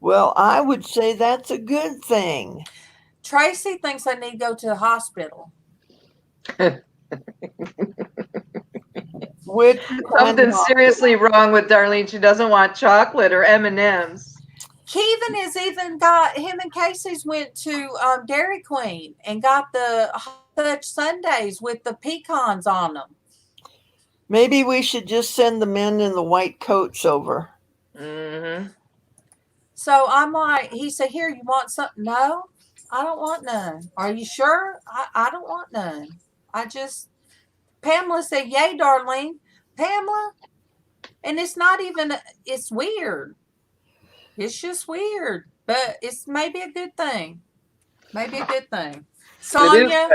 D: Well, I would say that's a good thing.
B: Traci thinks I need to go to the hospital.
A: Something's seriously wrong with Darlene. She doesn't want chocolate or M&Ms.
B: Kevin has even got, him and Casey's went to Dairy Queen and got the Touch Sundays with the pecans on them.
D: Maybe we should just send the men in the white coats over.
B: So I'm like, he said, here, you want something? No, I don't want none. Are you sure? I don't want none. Pamela said, yay, Darlene. Pamela, and it's not even, it's weird. It's just weird, but it's maybe a good thing. Sonia,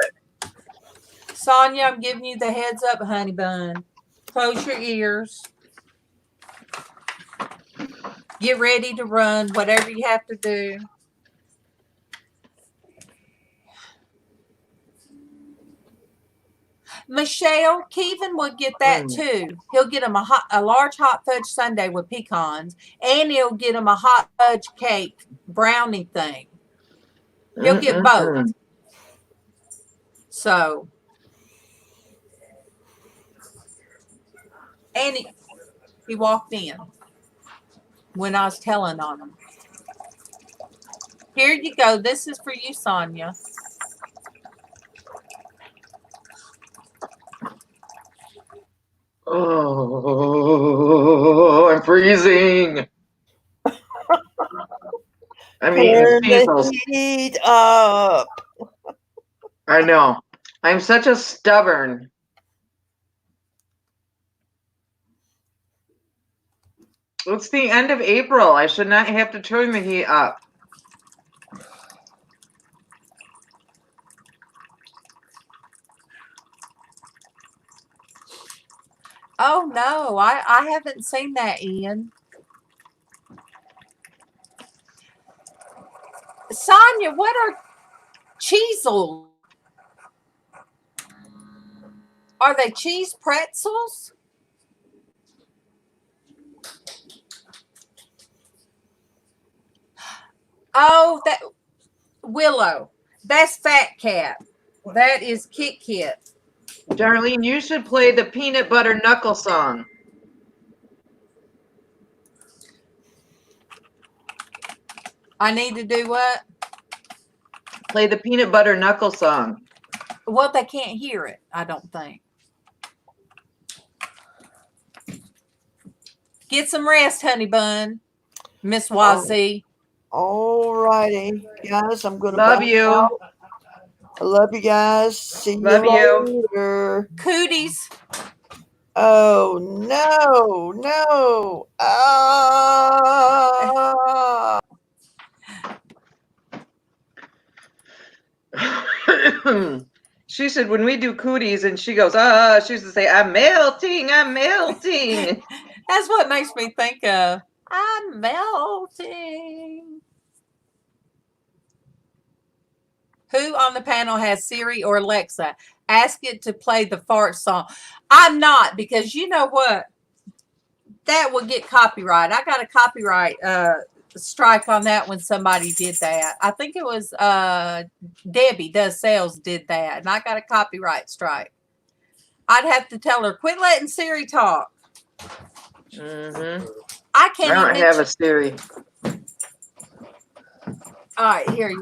B: I'm giving you the heads up, honey bun. Close your ears. Get ready to run, whatever you have to do. Michelle, Kevin will get that too. He'll get him a large hot fudge sundae with pecans, and he'll get him a hot fudge cake brownie thing. He'll get both. So, and he walked in when I was telling on him. Here you go. This is for you, Sonia.
A: Oh, I'm freezing. I'm eating
D: Turn the
A: Cecil's.
D: heat up.
A: I know. I'm such a stubborn. It's the end of April. I should not have to turn the heat up.
B: Oh no, I haven't seen that, Ian. Sonia, what are cheesels? Are they cheese pretzels? Oh, that Willow. That's Fat Cat. That is Kit Kat.
A: Darlene, you should play the peanut butter knuckle song.
B: I need to do what?
A: Play the peanut butter knuckle song.
B: Well, they can't hear it, I don't think. Get some rest, honey bun. Miss Wazee.
D: All righty, guys. I'm going to
A: Love you.
D: I love you guys. See
A: Love
D: you later.
B: Cooties.
D: Oh, no. Ah.
A: She said when we do cooties and she goes, she used to say, I'm melting.
B: That's what makes me think of I'm melting. Who on the panel has Siri or Alexa? Ask it to play the fart song. I'm not, because you know what? That will get copyright. I got a copyright strike on that when somebody did that. I think it was Debbie Does Sales did that, and I got a copyright strike. I'd have to tell her, quit letting Siri talk. I can't.
A: I don't have a Siri.
B: All right, here, you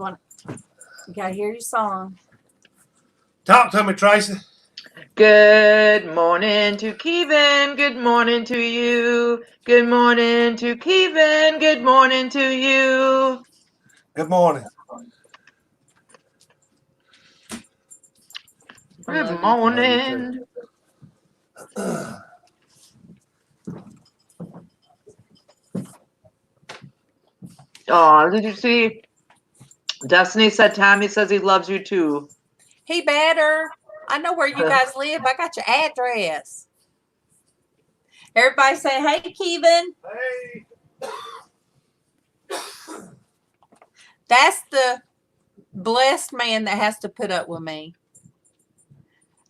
B: gotta hear your song.
E: Talk to me, Traci.
A: Good morning to Kevin. Good morning to you. Good morning to Kevin. Good morning to you.
E: Good morning.
A: Good morning. Oh, did you see? Destiny said Tommy says he loves you too.
B: He better. I know where you guys live. I got your address. Everybody say, hey, Kevin.
E: Hey.
B: That's the blessed man that has to put up with me.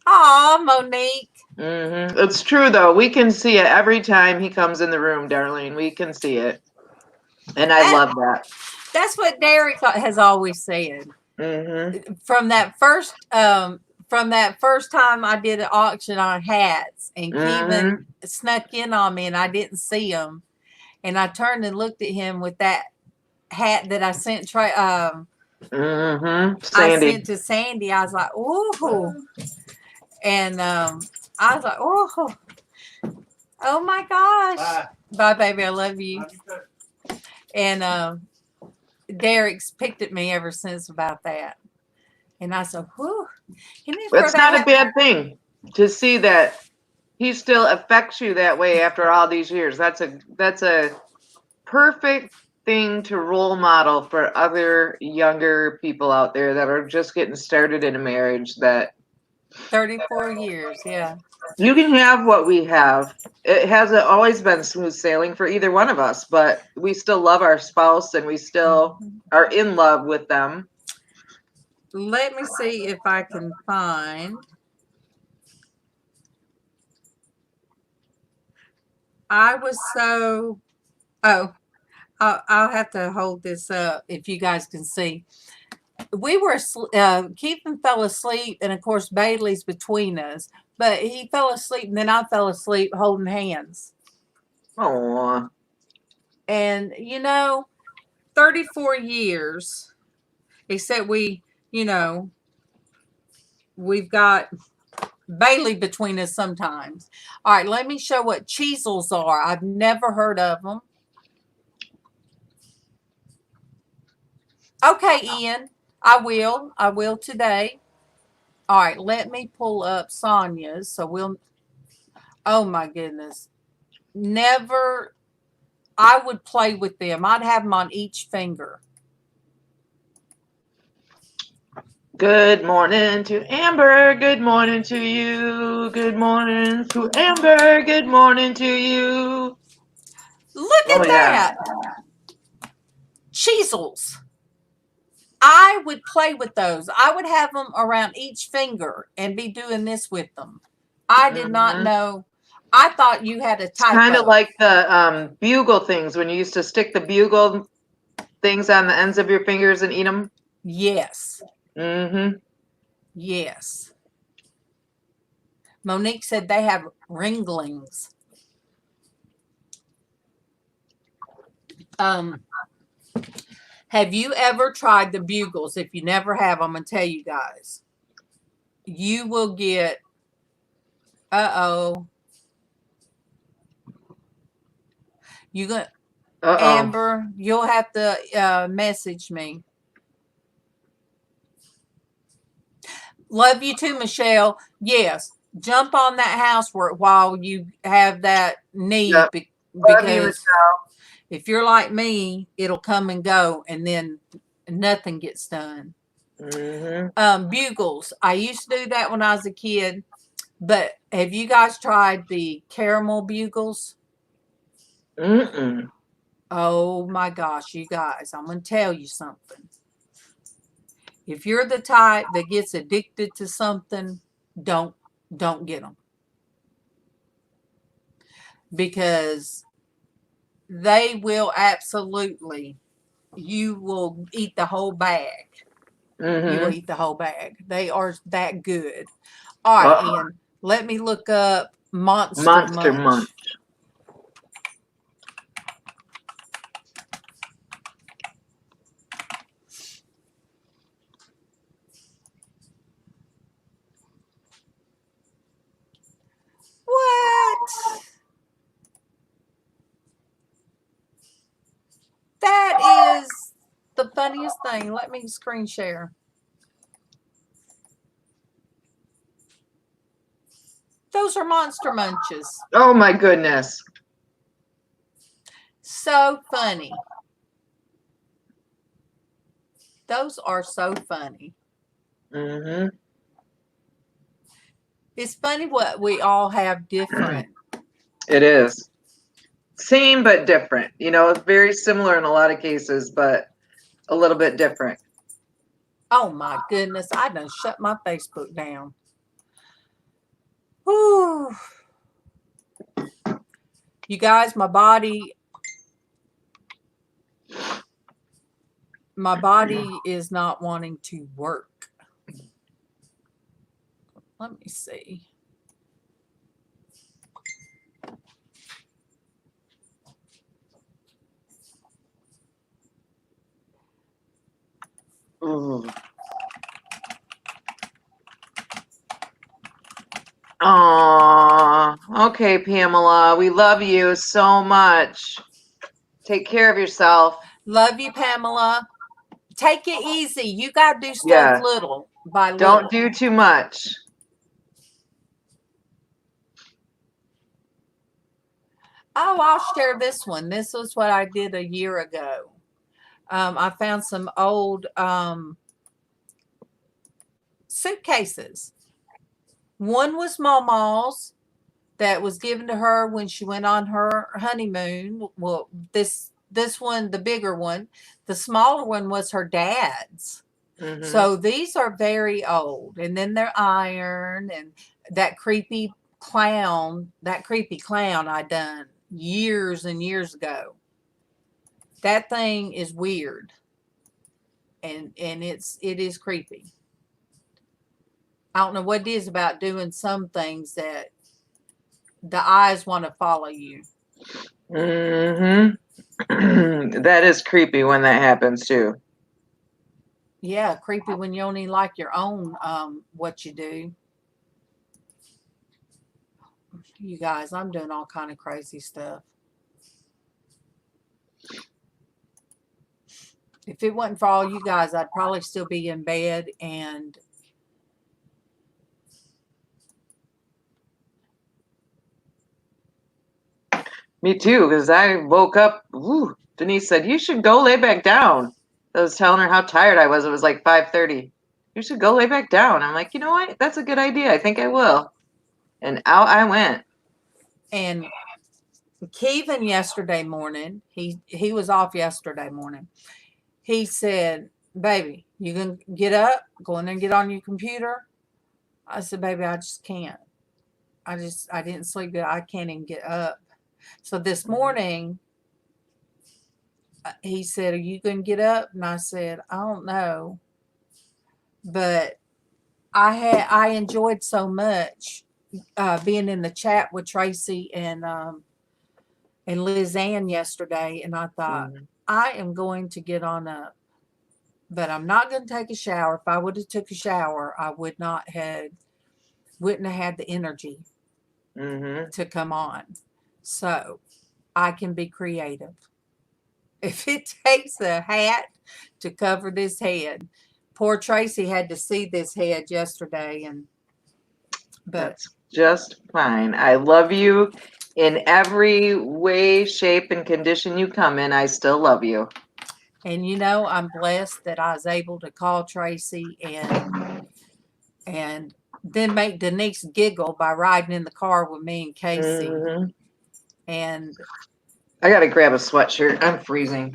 B: Aw, Monique.
A: It's true, though. We can see it every time he comes in the room, Darlene. We can see it. And I love that.
B: That's what Derek has always said. From that first time I did an auction on hats, and Kevin snuck in on me, and I didn't see him, and I turned and looked at him with that hat that I sent
A: Sandy.
B: I sent to Sandy. I was like, ooh, and I was like, oh my gosh, bye baby, I love you. And Derek's picked at me ever since about that. And I said, whew.
A: It's not a bad thing to see that he still affects you that way after all these years. That's a perfect thing to role model for other younger people out there that are just getting started in a marriage. That
B: 34 years, yeah.
A: You can have what we have. It hasn't always been smooth sailing for either one of us, but we still love our spouse and we still are in love with them.
B: Let me see if I can find. I was so, oh, I'll have to hold this up if you guys can see. We were, Keegan fell asleep, and of course, Bailey's between us, but he fell asleep, and then I fell asleep holding hands.
A: Oh,
B: And, 34 years, except we've got Bailey between us sometimes. All right, let me show what cheesels are. I've never heard of them. Okay, Ian, I will today. All right, let me pull up Sonia's. So oh my goodness. Never, I would play with them. I'd have them on each finger.
A: good morning to Amber. Good morning to you. Good morning to Amber. Good morning to you.
B: Look at
A: Oh, yeah.
B: that. Cheezels. I would play with those. I would have them around each finger and be doing this with them. I did not know. I thought you had a typo.
A: Kind of like the bugle things when you used to stick the bugle things on the ends of your fingers and eat them.
B: Yes.
A: Mm-hmm.
B: Yes. Monique said they have ringlings. Have you ever tried the bugles? If you never have, I'm going to tell you guys. You will get, you got Amber, you'll have to message me. Love you too, Michelle. Yes, jump on that housework while you have that need.
A: Yep.
B: Because if you're like me, it'll come and go, and then nothing gets done. Bugles. I used to do that when I was a kid, but have you guys tried the caramel bugles?
A: Mm-mm.
B: Oh my gosh, you guys, I'm going to tell you something. If you're the type that gets addicted to something, don't get them. Because they will absolutely, you will eat the whole bag. You will eat the whole bag. They are that good. All right, Ian, let me look up Monster Munch. What? That is the funniest thing. Let me screen share. Those are Monster Munches.
A: Oh my goodness.
B: So funny. Those are so funny. It's funny what we all have different.
A: It is. Same but different. It's very similar in a lot of cases, but a little bit different.
B: Oh my goodness. I done shut my Facebook down. Whew. You guys, my body is not wanting to work. Let me see.
A: Ooh. Aw, okay, Pamela. We love you so much. Take care of yourself.
B: Love you, Pamela. Take it easy. You got to do stuff little by little.
A: Don't do too much.
B: Oh, I'll share this one. This was what I did a year ago. I found some old suitcases. One was MawMaw's that was given to her when she went on her honeymoon. Well, this one, the bigger one, the smaller one was her dad's. So these are very old. And then they're iron, and that creepy clown I done years and years ago. That thing is weird. And it is creepy. I don't know what it is about doing some things that the eyes want to follow you.
A: That is creepy when that happens too.
B: Yeah, creepy when you only like your own what you do. You guys, I'm doing all kind of crazy stuff. If it wasn't for all you guys, I'd probably still be in bed and
A: Me too, because I woke up. Ooh, Denise said, "You should go lay back down." I was telling her how tired I was. It was like 5:30. You should go lay back down. I'm like, you know what? That's a good idea. I think I will. And out I went.
B: and Kevin yesterday morning, he was off yesterday morning. He said, "Baby, you gonna get up, go in there and get on your computer?" I said, "Baby, I just can't. I didn't sleep good. I can't even get up." So this morning, he said, "Are you going to get up?" And I said, "I don't know." But I enjoyed so much being in the chat with Traci and LizzAnn yesterday, and I thought, I am going to get on up, but I'm not going to take a shower. If I would have took a shower, I wouldn't have had the energy to come on. So I can be creative. If it takes a hat to cover this head. Poor Traci had to see this head yesterday, but
A: that's just fine. I love you in every way, shape, and condition you come in. I still love you.
B: And you know, I'm blessed that I was able to call Traci and then make Denise giggle by riding in the car with me and Casey. And
A: I gotta grab a sweatshirt. I'm freezing.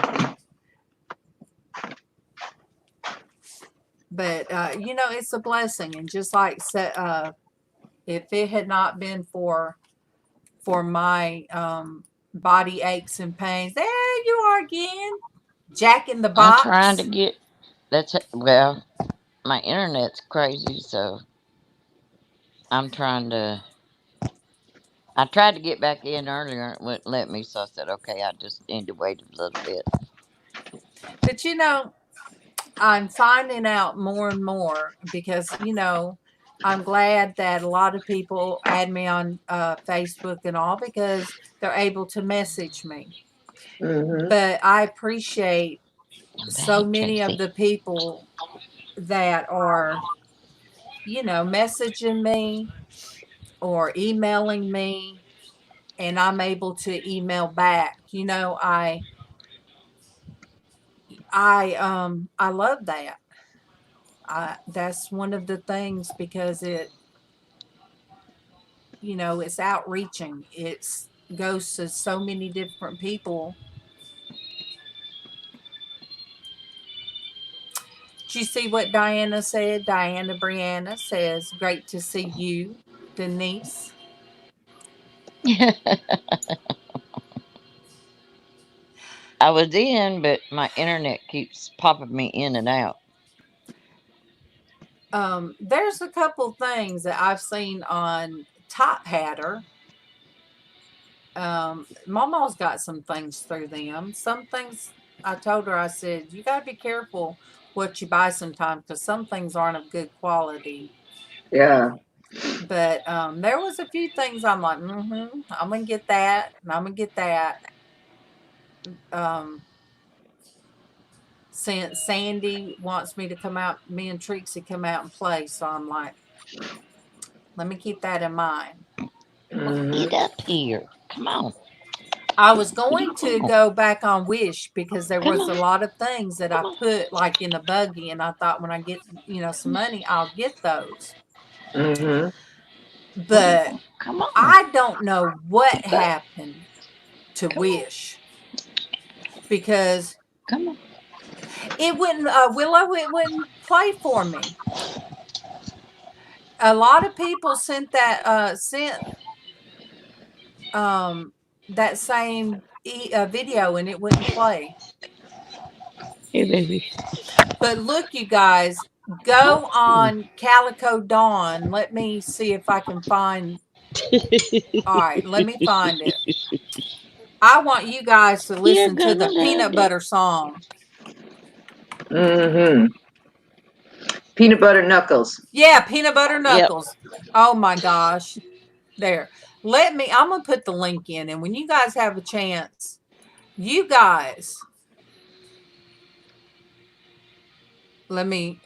B: But you know, it's a blessing. And just like if it had not been for my body aches and pains, there you are again, Jack in the Box.
C: I'm trying to get. Well, my internet's crazy, so I'm trying to. I tried to get back in earlier and it wouldn't let me, so I said, okay, I just need to wait a little bit.
B: But you know, I'm finding out more and more because, you know, I'm glad that a lot of people add me on Facebook and all because they're able to message me. But I appreciate so many of the people that are, you know, messaging me or emailing me, and I'm able to email back. You know, I love that. That's one of the things because it, you know, it's outreaching. It's goes to so many different people. Did you see what Diana said? Diana Brianna says, "Great to see you, Denise."
C: I was in, but my internet keeps popping me in and out.
B: There's a couple things that I've seen on Top Hatter. MawMaw's got some things through them. Some things I told her, I said, you got to be careful what you buy sometimes because some things aren't of good quality.
A: Yeah.
B: But there was a few things I'm like, I'm going to get that and I'm going to get that. Since Sandy wants me to come out, me and Trixie come out and play. So I'm like, let me keep that in mind.
C: Get up here. Come on.
B: I was going to go back on Wish because there was a lot of things that I put like in the buggy, and I thought when I get, you know, some money, I'll get those. But I don't know what happened to Wish because it wouldn't Willow, it wouldn't play for me. A lot of people sent that that same video and it wouldn't play.
C: Hey, baby.
B: But look, you guys, go on Calico Dawn. Let me see if I can find. All right, let me find it. I want you guys to listen to the peanut butter song.
A: Mm-hmm. Peanut butter knuckles.
B: Yeah, peanut butter knuckles. Yep. Oh my gosh. There. I'm going to put the link in. And when you guys have a chance, you guys, Callie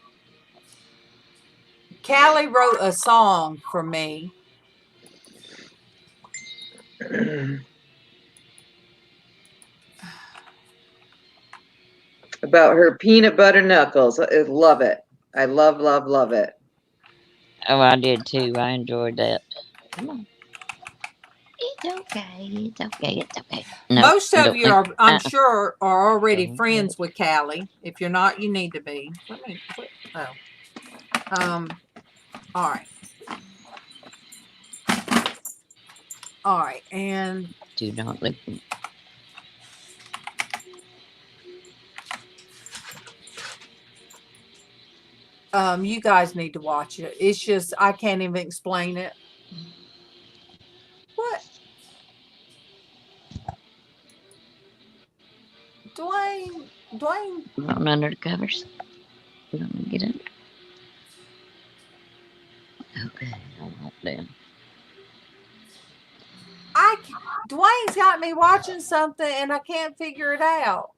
B: wrote a song for me.
A: About her peanut butter knuckles. I love it. I love it.
C: Oh, I did too. I enjoyed that. Come on. It's okay. It's okay. It's okay. No,
B: most of you are, I'm sure, are already
C: Oh,
B: friends with Callie. If you're not, you need to be. All right. All right. And
C: do not look.
B: you guys need to watch it. It's just, I can't even explain it. What? Dwayne.
C: Going under the covers. We're going to get under. Okay, I won't then.
B: Dwayne's got me watching something and I can't figure it out.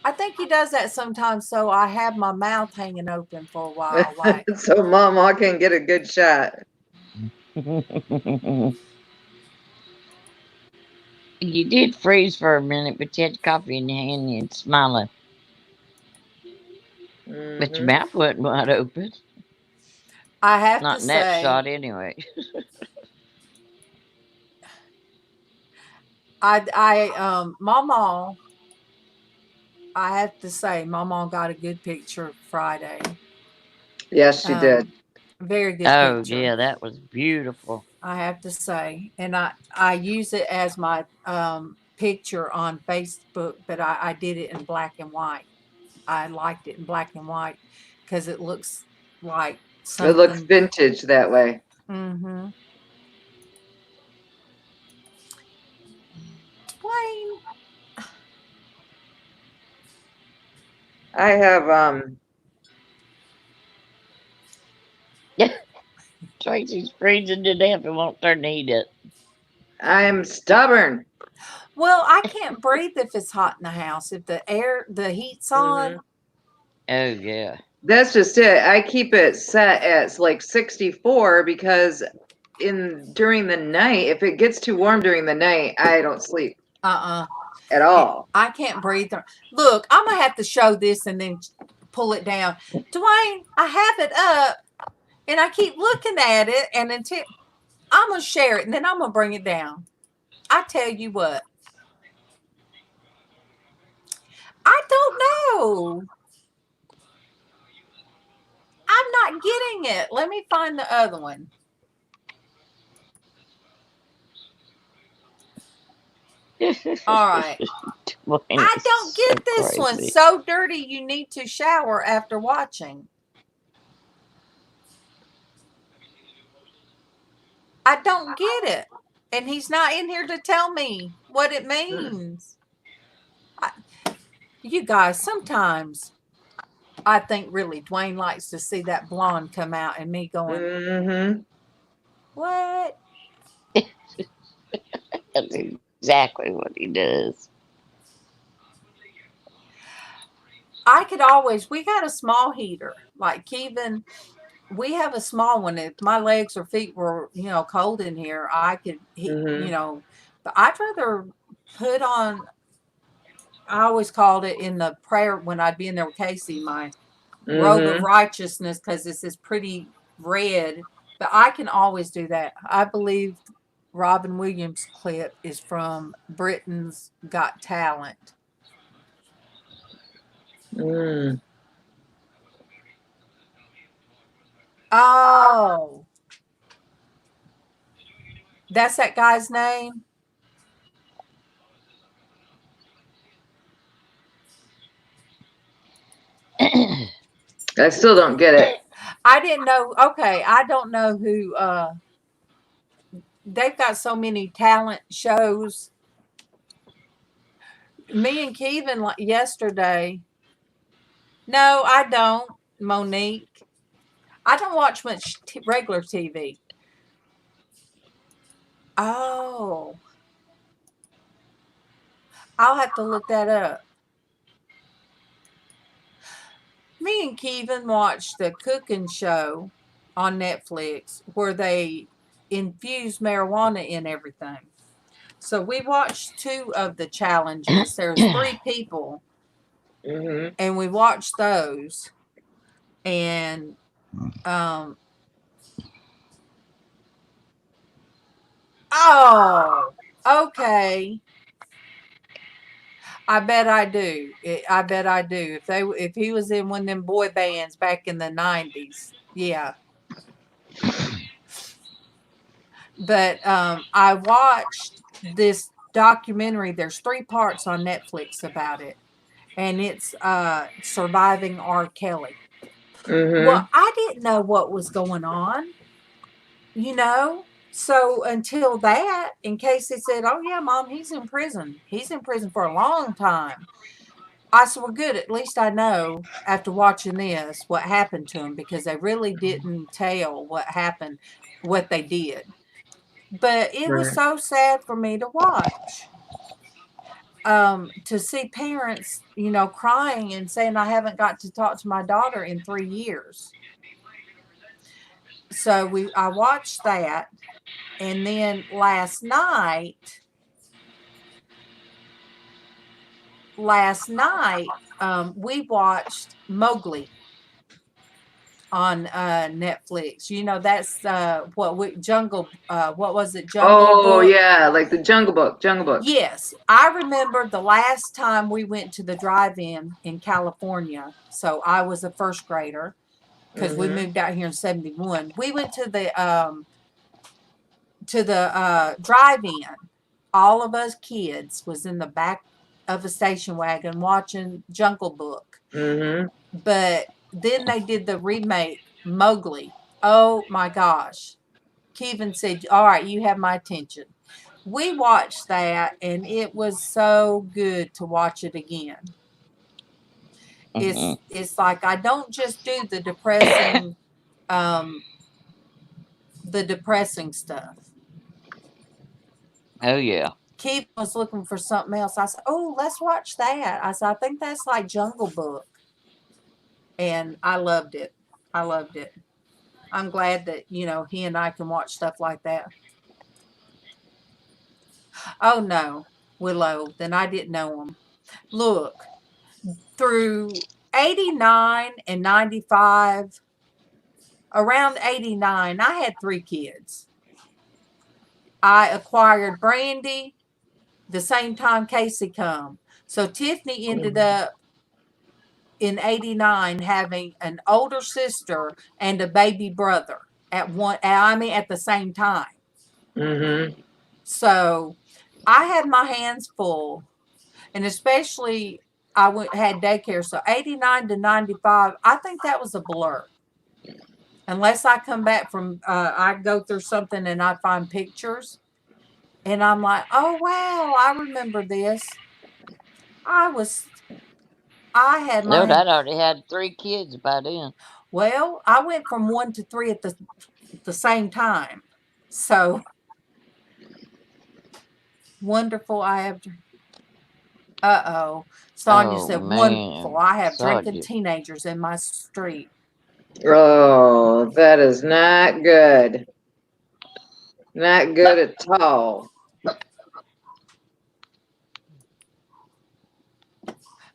B: I think he does that sometimes, so I have my mouth hanging open for a while. Like,
A: so MawMaw can get a good shot.
C: You did freeze for a minute, but you had coffee in your hand and you're smiling. Mm-hmm. But your mouth wasn't wide open.
B: I have
C: Not
B: to
C: in
B: say,
C: that shot anyway.
B: MawMaw, I have to say, MawMaw got a good picture Friday.
A: Yes, she did.
B: Very good picture.
C: Yeah, that was beautiful.
B: I have to say, and I use it as my picture on Facebook, but I did it in black and white. I liked it in black and white because it looks like something.
A: It looks vintage that way.
B: Mm-hmm. Dwayne.
A: I have
C: Tracy's freezing to death and won't turn the heat up.
A: I'm stubborn.
B: Well, I can't breathe if it's hot in the house. If the heat's on.
C: Oh yeah.
A: That's just it. I keep it set at like 64 because during the night, if it gets too warm during the night, I don't sleep. At all.
B: I can't breathe. Look, I'm gonna have to show this and then pull it down. Dwayne, I have it up and I keep looking at it, and until I'm gonna share it and then I'm gonna bring it down. I tell you what. I don't know. I'm not getting it. Let me find the other one. All right. I don't get this one. So dirty, you need to shower after watching. I don't get it. And he's not in here to tell me what it means. You guys, sometimes I think really Dwayne likes to see that blonde come out and me going, what?
C: That's exactly what he does.
B: I could we got a small heater. Like even, we have a small one. If my legs or feet were, cold in here, I could, but I'd rather put on, I always called it in the prayer when I'd be in there with Casey, my robe of righteousness, because this is pretty red, but I can always do that. I believe Robin Williams clip is from Britain's Got Talent. Oh. That's that guy's name?
A: I still don't get it.
B: I didn't know. Okay, I don't know who. They've got so many talent shows. Me and Kevin yesterday. No, I don't, Monique. I don't watch much regular TV. Oh, I'll have to look that up. Me and Kevin watched the cooking show on Netflix where they infuse marijuana in everything. So we watched 2 of the challenges. There's 3 people,
A: Mm-hmm.
B: and we watched those. And oh, okay. I bet I do. I bet I do. If he was in one of them boy bands back in the 90s, yeah. But I watched this documentary. There's 3 parts on Netflix about it, and it's Surviving R. Kelly.
A: Mm-hmm.
B: Well, I didn't know what was going on, So until that, in case they said, "Oh yeah, Mom, he's in prison. He's in prison for a long time." I said, "Well, good. At least I know after watching this what happened to him because they really didn't tell what happened, what they did." But it was so sad for me to watch. To see parents, crying and saying, "I haven't got to talk to my daughter in 3 years." So I watched that, and then last night, we watched Mowgli on Netflix. That's Jungle. What was it? Jungle
A: Oh
B: Book?
A: yeah, like the Jungle Book. Jungle Book.
B: Yes, I remember the last time we went to the drive-in in California. So I was a first grader because we moved out here in '71. We went to the drive-in. All of us kids was in the back of a station wagon watching Jungle Book.
A: Mm-hmm.
B: But then they did the remake, Mowgli. Oh my gosh. Kevin said, "All right, you have my attention." We watched that, and it was so good to watch it again. It's like I don't just do the depressing stuff.
C: Oh yeah.
B: Keith was looking for something else. I said, "Oh, let's watch that." I said, "I think that's like Jungle Book." And I loved it. I loved it. I'm glad that, he and I can watch stuff like that. Oh, no, Willow, then I didn't know him. Look, through 89 and 95, around 89, I had 3 kids. I acquired Brandy the same time Casey come. So Tiffany ended up in 89 having an older sister and a baby brother at the same time.
A: Mm-hmm.
B: So I had my hands full, and especially I had daycare. So 89 to 95, I think that was a blur. Unless I come back from, I go through something and I find pictures, and I'm like, "Oh wow, I remember this." I had
C: No,
B: my
C: I'd already had 3 kids by then.
B: Well, I went from 1 to 3 at the same time. So wonderful. I have. Sonia
C: Oh
B: said,
C: man,
B: "Wonderful. I have
C: Sonia.
B: drinking teenagers in my street."
A: Oh, that is not good. Not good at all.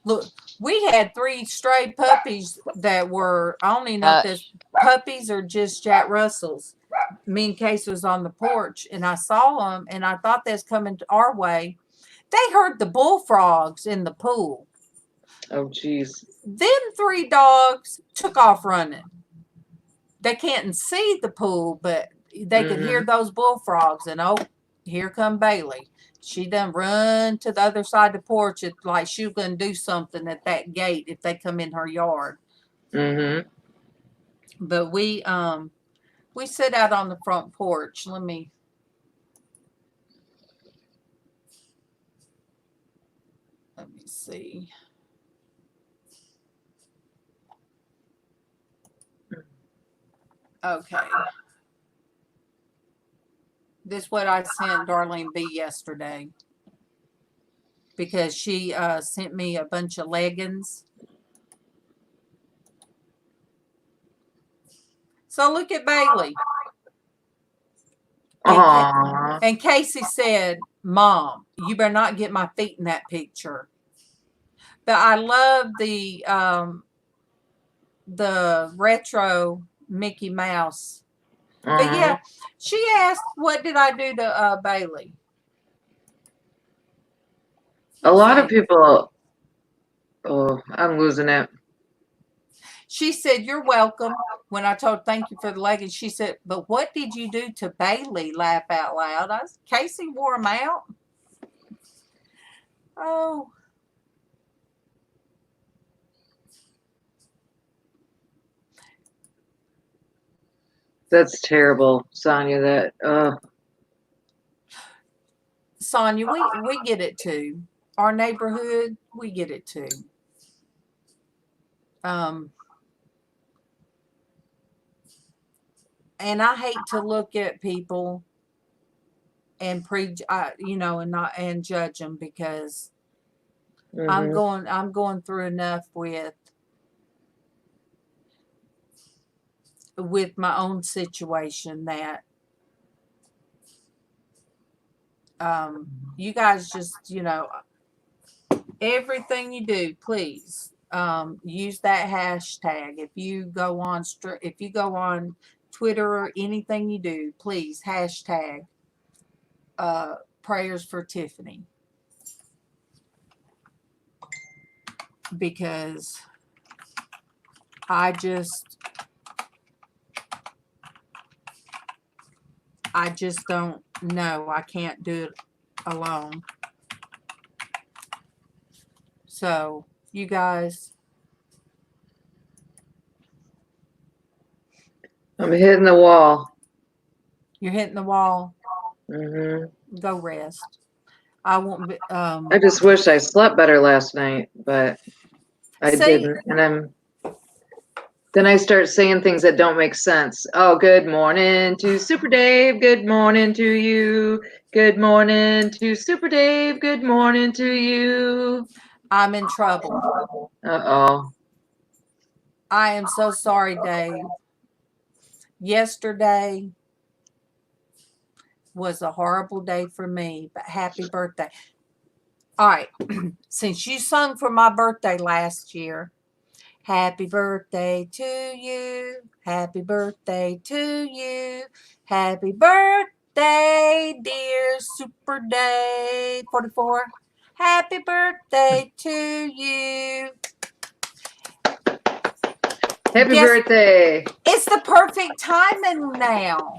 B: Look, we had 3 stray puppies that were, I don't even know if this puppies or just Jack Russells. Me and Casey was on the porch, and I saw them, and I thought they was coming our way. They heard the bullfrogs in the pool.
A: Oh, geez.
B: Them 3 dogs took off running. They can't see the pool, but they could hear those bullfrogs, and oh, here come Bailey. She done run to the other side of the porch. It's like she was going to do something at that gate if they come in her yard.
A: Mm-hmm.
B: But we sit out on the front porch. Let me see. Okay. This is what I sent Darlene B yesterday, because she sent me a bunch of leggings. So look at Bailey.
A: Aww.
B: And Casey said, "Mom, you better not get my feet in that picture." But I love the retro Mickey Mouse. But yeah, she asked, "What did I do to Bailey?"
A: A lot of people. Oh, I'm losing it.
B: She said, "You're welcome." When I told her, "Thank you for the leggings," she said, "But what did you do to Bailey?" Laugh out loud. Casey wore them out. Oh.
A: That's terrible, Sonia. That.
B: Sonia, we get it too. Our neighborhood, we get it too. And I hate to look at people and and judge them, because I'm going through enough with my own situation that you guys just, everything you do, please use that hashtag. If you go on Twitter or anything you do, please hashtag prayers for Tiffany, because I just don't know. I can't do it alone. So you guys,
A: I'm hitting the wall.
B: you're hitting the wall. Go rest. I won't be.
A: I just wish I slept better last night, but I didn't. And then I start saying things that don't make sense. Oh, good morning to Super Dave. Good morning to you. Good morning to Super Dave. Good morning to you.
B: I'm in trouble.
A: Uh-oh.
B: I am so sorry, Dave. Yesterday was a horrible day for me, but happy birthday. All right. Since you sung for my birthday last year, happy birthday to you. Happy birthday to you. Happy birthday, dear Super Dave 44. Happy birthday to you.
A: Happy birthday.
B: It's the perfect timing now.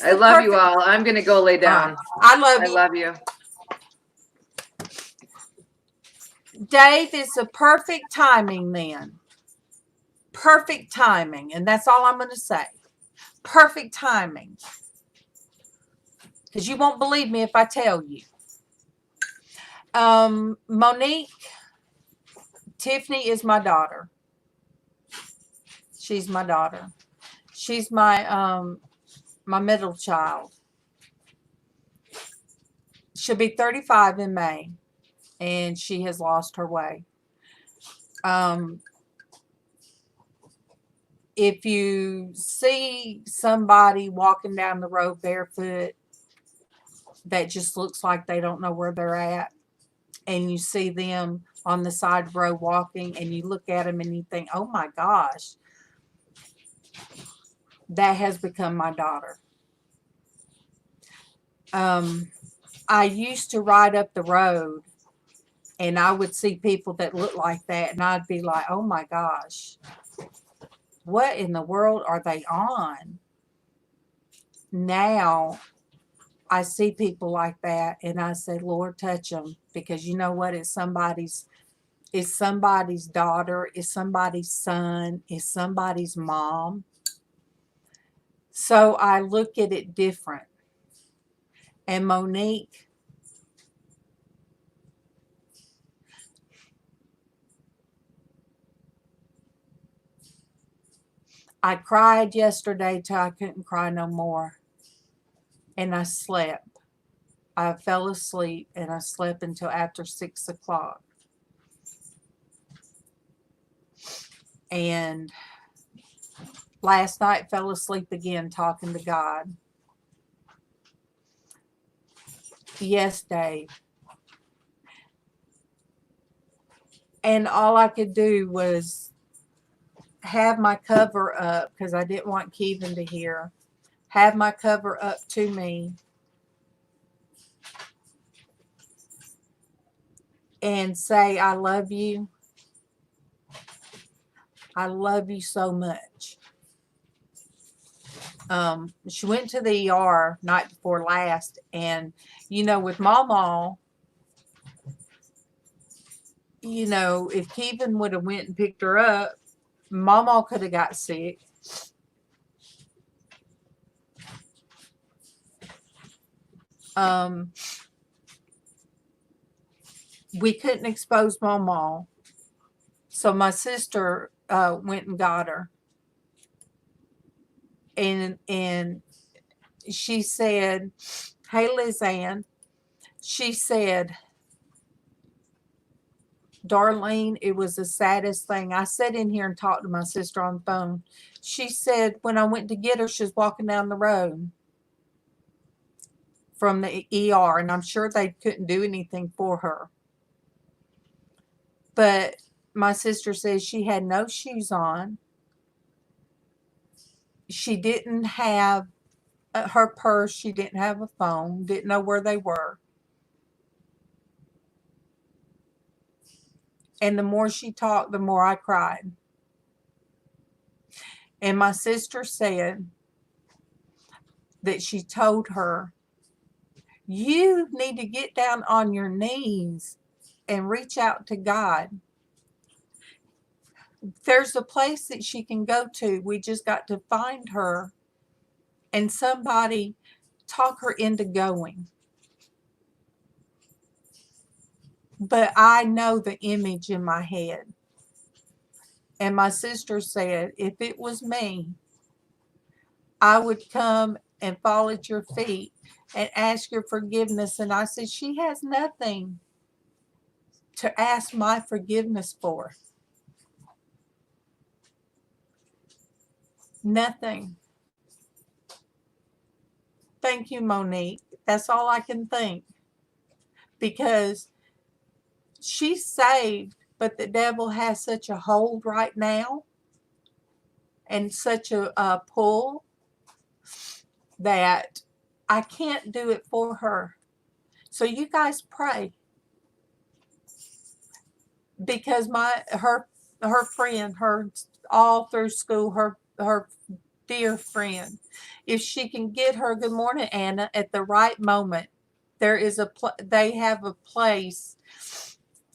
A: I love you all. I'm going to go lay down.
B: I love you.
A: I love you.
B: Dave, it's a perfect timing then. Perfect timing. And that's all I'm going to say. Perfect timing. Because you won't believe me if I tell you. Monique, Tiffany is my daughter. She's my daughter. She's my middle child. She'll be 35 in May, and she has lost her way. If you see somebody walking down the road barefoot that just looks like they don't know where they're at, and you see them on the side road walking, and you look at them and you think, oh my gosh, that has become my daughter. I used to ride up the road and I would see people that look like that, and I'd be like, oh my gosh, what in the world are they on? now I see people like that and I say, Lord, touch them, because you know what? It's somebody's daughter, it's somebody's son, it's somebody's mom. So I look at it different. And Monique, I cried yesterday till I couldn't cry no more. And I slept. I fell asleep and I slept until after 6 o'clock. And last night fell asleep again talking to God. Yes, Dave. And all I could do was have my cover up, because I didn't want Kevin to hear. Have my cover up to me and say, I love you. I love you so much. She went to the ER night before last, and you know, with MawMaw, you know, if Kevin would have went and picked her up, MawMaw could have got sick. We couldn't expose MawMaw, so my sister went and got her, and she said, "Hey, LizzAnn," she said, Darlene, it was the saddest thing. I sat in here and talked to my sister on the phone. She said, when I went to get her, she was walking down the road from the ER, and I'm sure they couldn't do anything for her. But my sister says she had no shoes on. She didn't have her purse. She didn't have a phone. Didn't know where they were. And the more she talked, the more I cried. And my sister said that she told her, you need to get down on your knees and reach out to God. There's a place that she can go to. We just got to find her and somebody talk her into going. But I know the image in my head. And my sister said, if it was me, I would come and fall at your feet and ask your forgiveness. And I said, she has nothing to ask my forgiveness for. Nothing. Thank you, Monique. That's all I can think. Because she's saved, but the devil has such a hold right now and such a pull that I can't do it for her. So you guys pray. Because her friend, her all through school, her dear friend, if she can get her, good morning, Anna, at the right moment, there is they have a place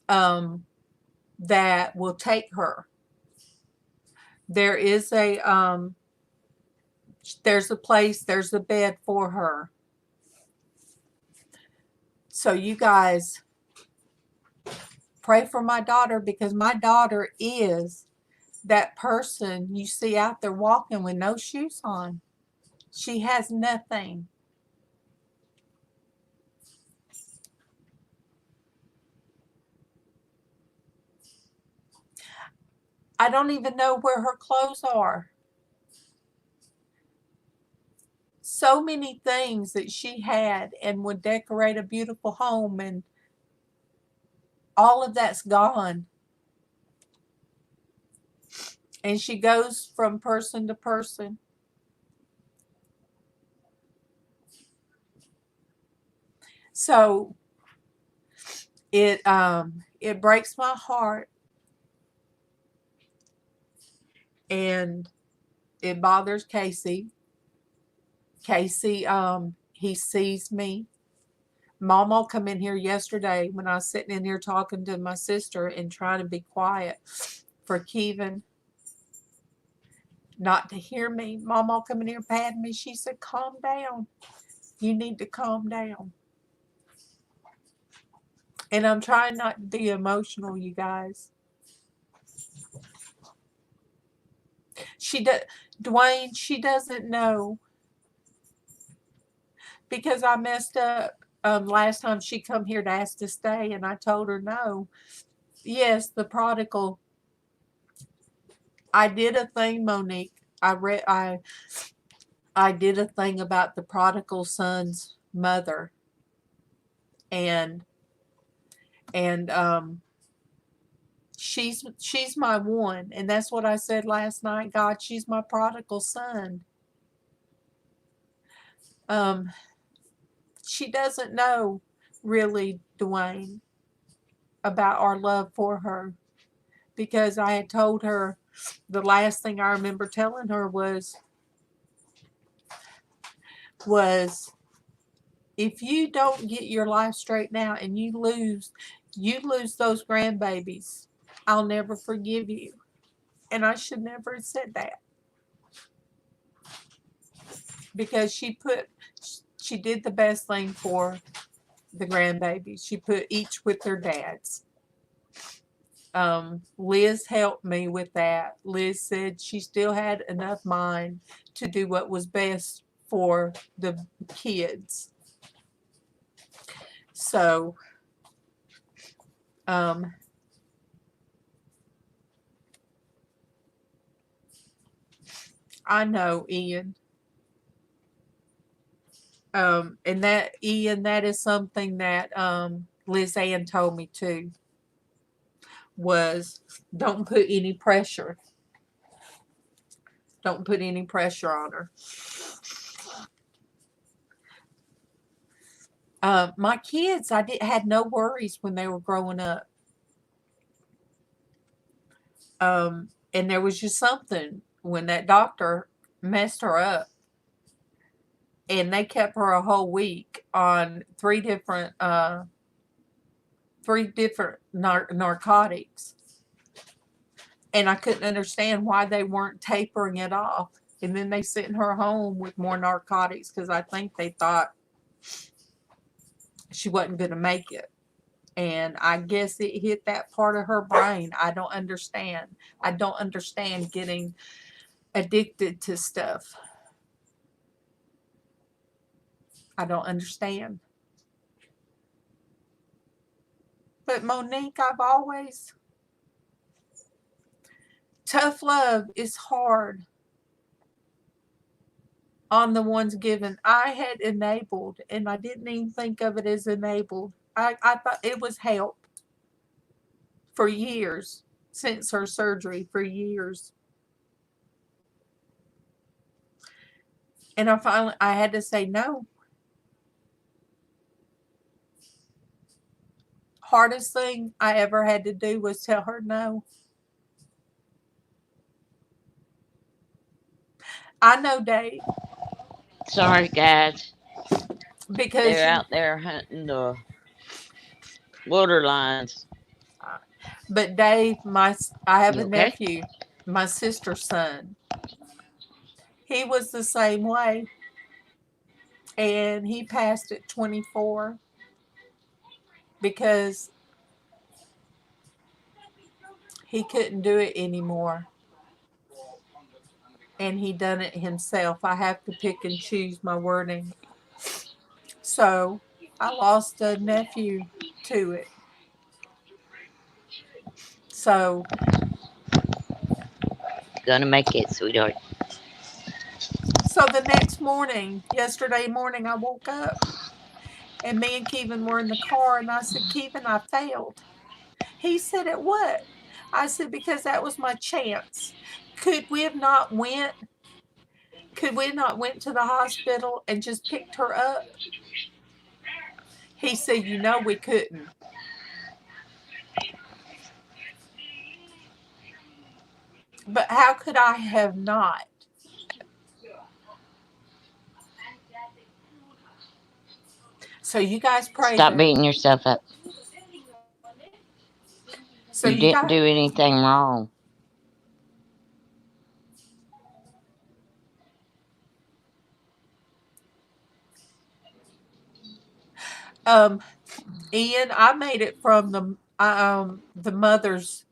B: that will take her. There is there's a place, there's a bed for her. So you guys pray for my daughter, because my daughter is that person you see out there walking with no shoes on. She has nothing. I don't even know where her clothes are. So many things that she had and would decorate a beautiful home, and all of that's gone. And she goes from person to person. So it breaks my heart, and it bothers Casey. Casey, he sees me. MawMaw come in here yesterday when I was sitting in here talking to my sister and trying to be quiet for Kevin not to hear me. MawMaw come in here patting me. She said, calm down. You need to calm down. And I'm trying not to be emotional, you guys. Dwayne, she doesn't know because I messed up last time she come here to ask to stay, and I told her no. Yes, the prodigal. I did a thing, Monique. I did a thing about the prodigal son's mother, and she's my one, and that's what I said last night. God, she's my prodigal son. She doesn't know really, Dwayne, about our love for her, because I had told her, the last thing I remember telling her was if you don't get your life straightened out and you lose those grandbabies, I'll never forgive you. And I should never have said that, because she did the best thing for the grandbabies. She put each with their dads. Lizz helped me with that. Lizz said she still had enough mind to do what was best for the kids. So, I know, Ian. And that, Ian, that is something that LizzAnn told me too, was don't put any pressure. Don't put any pressure on her. My kids, had no worries when they were growing up. And there was just something when that doctor messed her up, and they kept her a whole week on three different narcotics, and I couldn't understand why they weren't tapering it off. And then they sent her home with more narcotics because I think they thought she wasn't going to make it. And I guess it hit that part of her brain. I don't understand. I don't understand getting addicted to stuff. I don't understand. But Monique, tough love is hard on the ones given. I had enabled, and I didn't even think of it as enabled. I thought it was help for years, since her surgery, for years. And I had to say no. Hardest thing I ever had to do was tell her no. I know, Dave.
C: Sorry, guys.
B: Because
C: They're out there hunting the water lines.
B: But Dave, I have
C: You
B: a
C: okay?
B: nephew, my sister's son. He was the same way, and he passed at 24 because he couldn't do it anymore, and he done it himself. I have to pick and choose my wording. So I lost a nephew to it. So
C: Gonna make it, sweetheart.
B: So the next morning, yesterday morning, I woke up and me and Kevin were in the car, and I said, Kevin, I failed. He said, at what? I said, because that was my chance. Could we have not went to the hospital and just picked her up? He said, we couldn't. But how could I have not? So you guys prayed
C: Stop
B: that.
C: beating yourself up.
B: So
C: You
B: you
C: didn't
B: got
C: do anything wrong.
B: Ian, I made it from the mothers.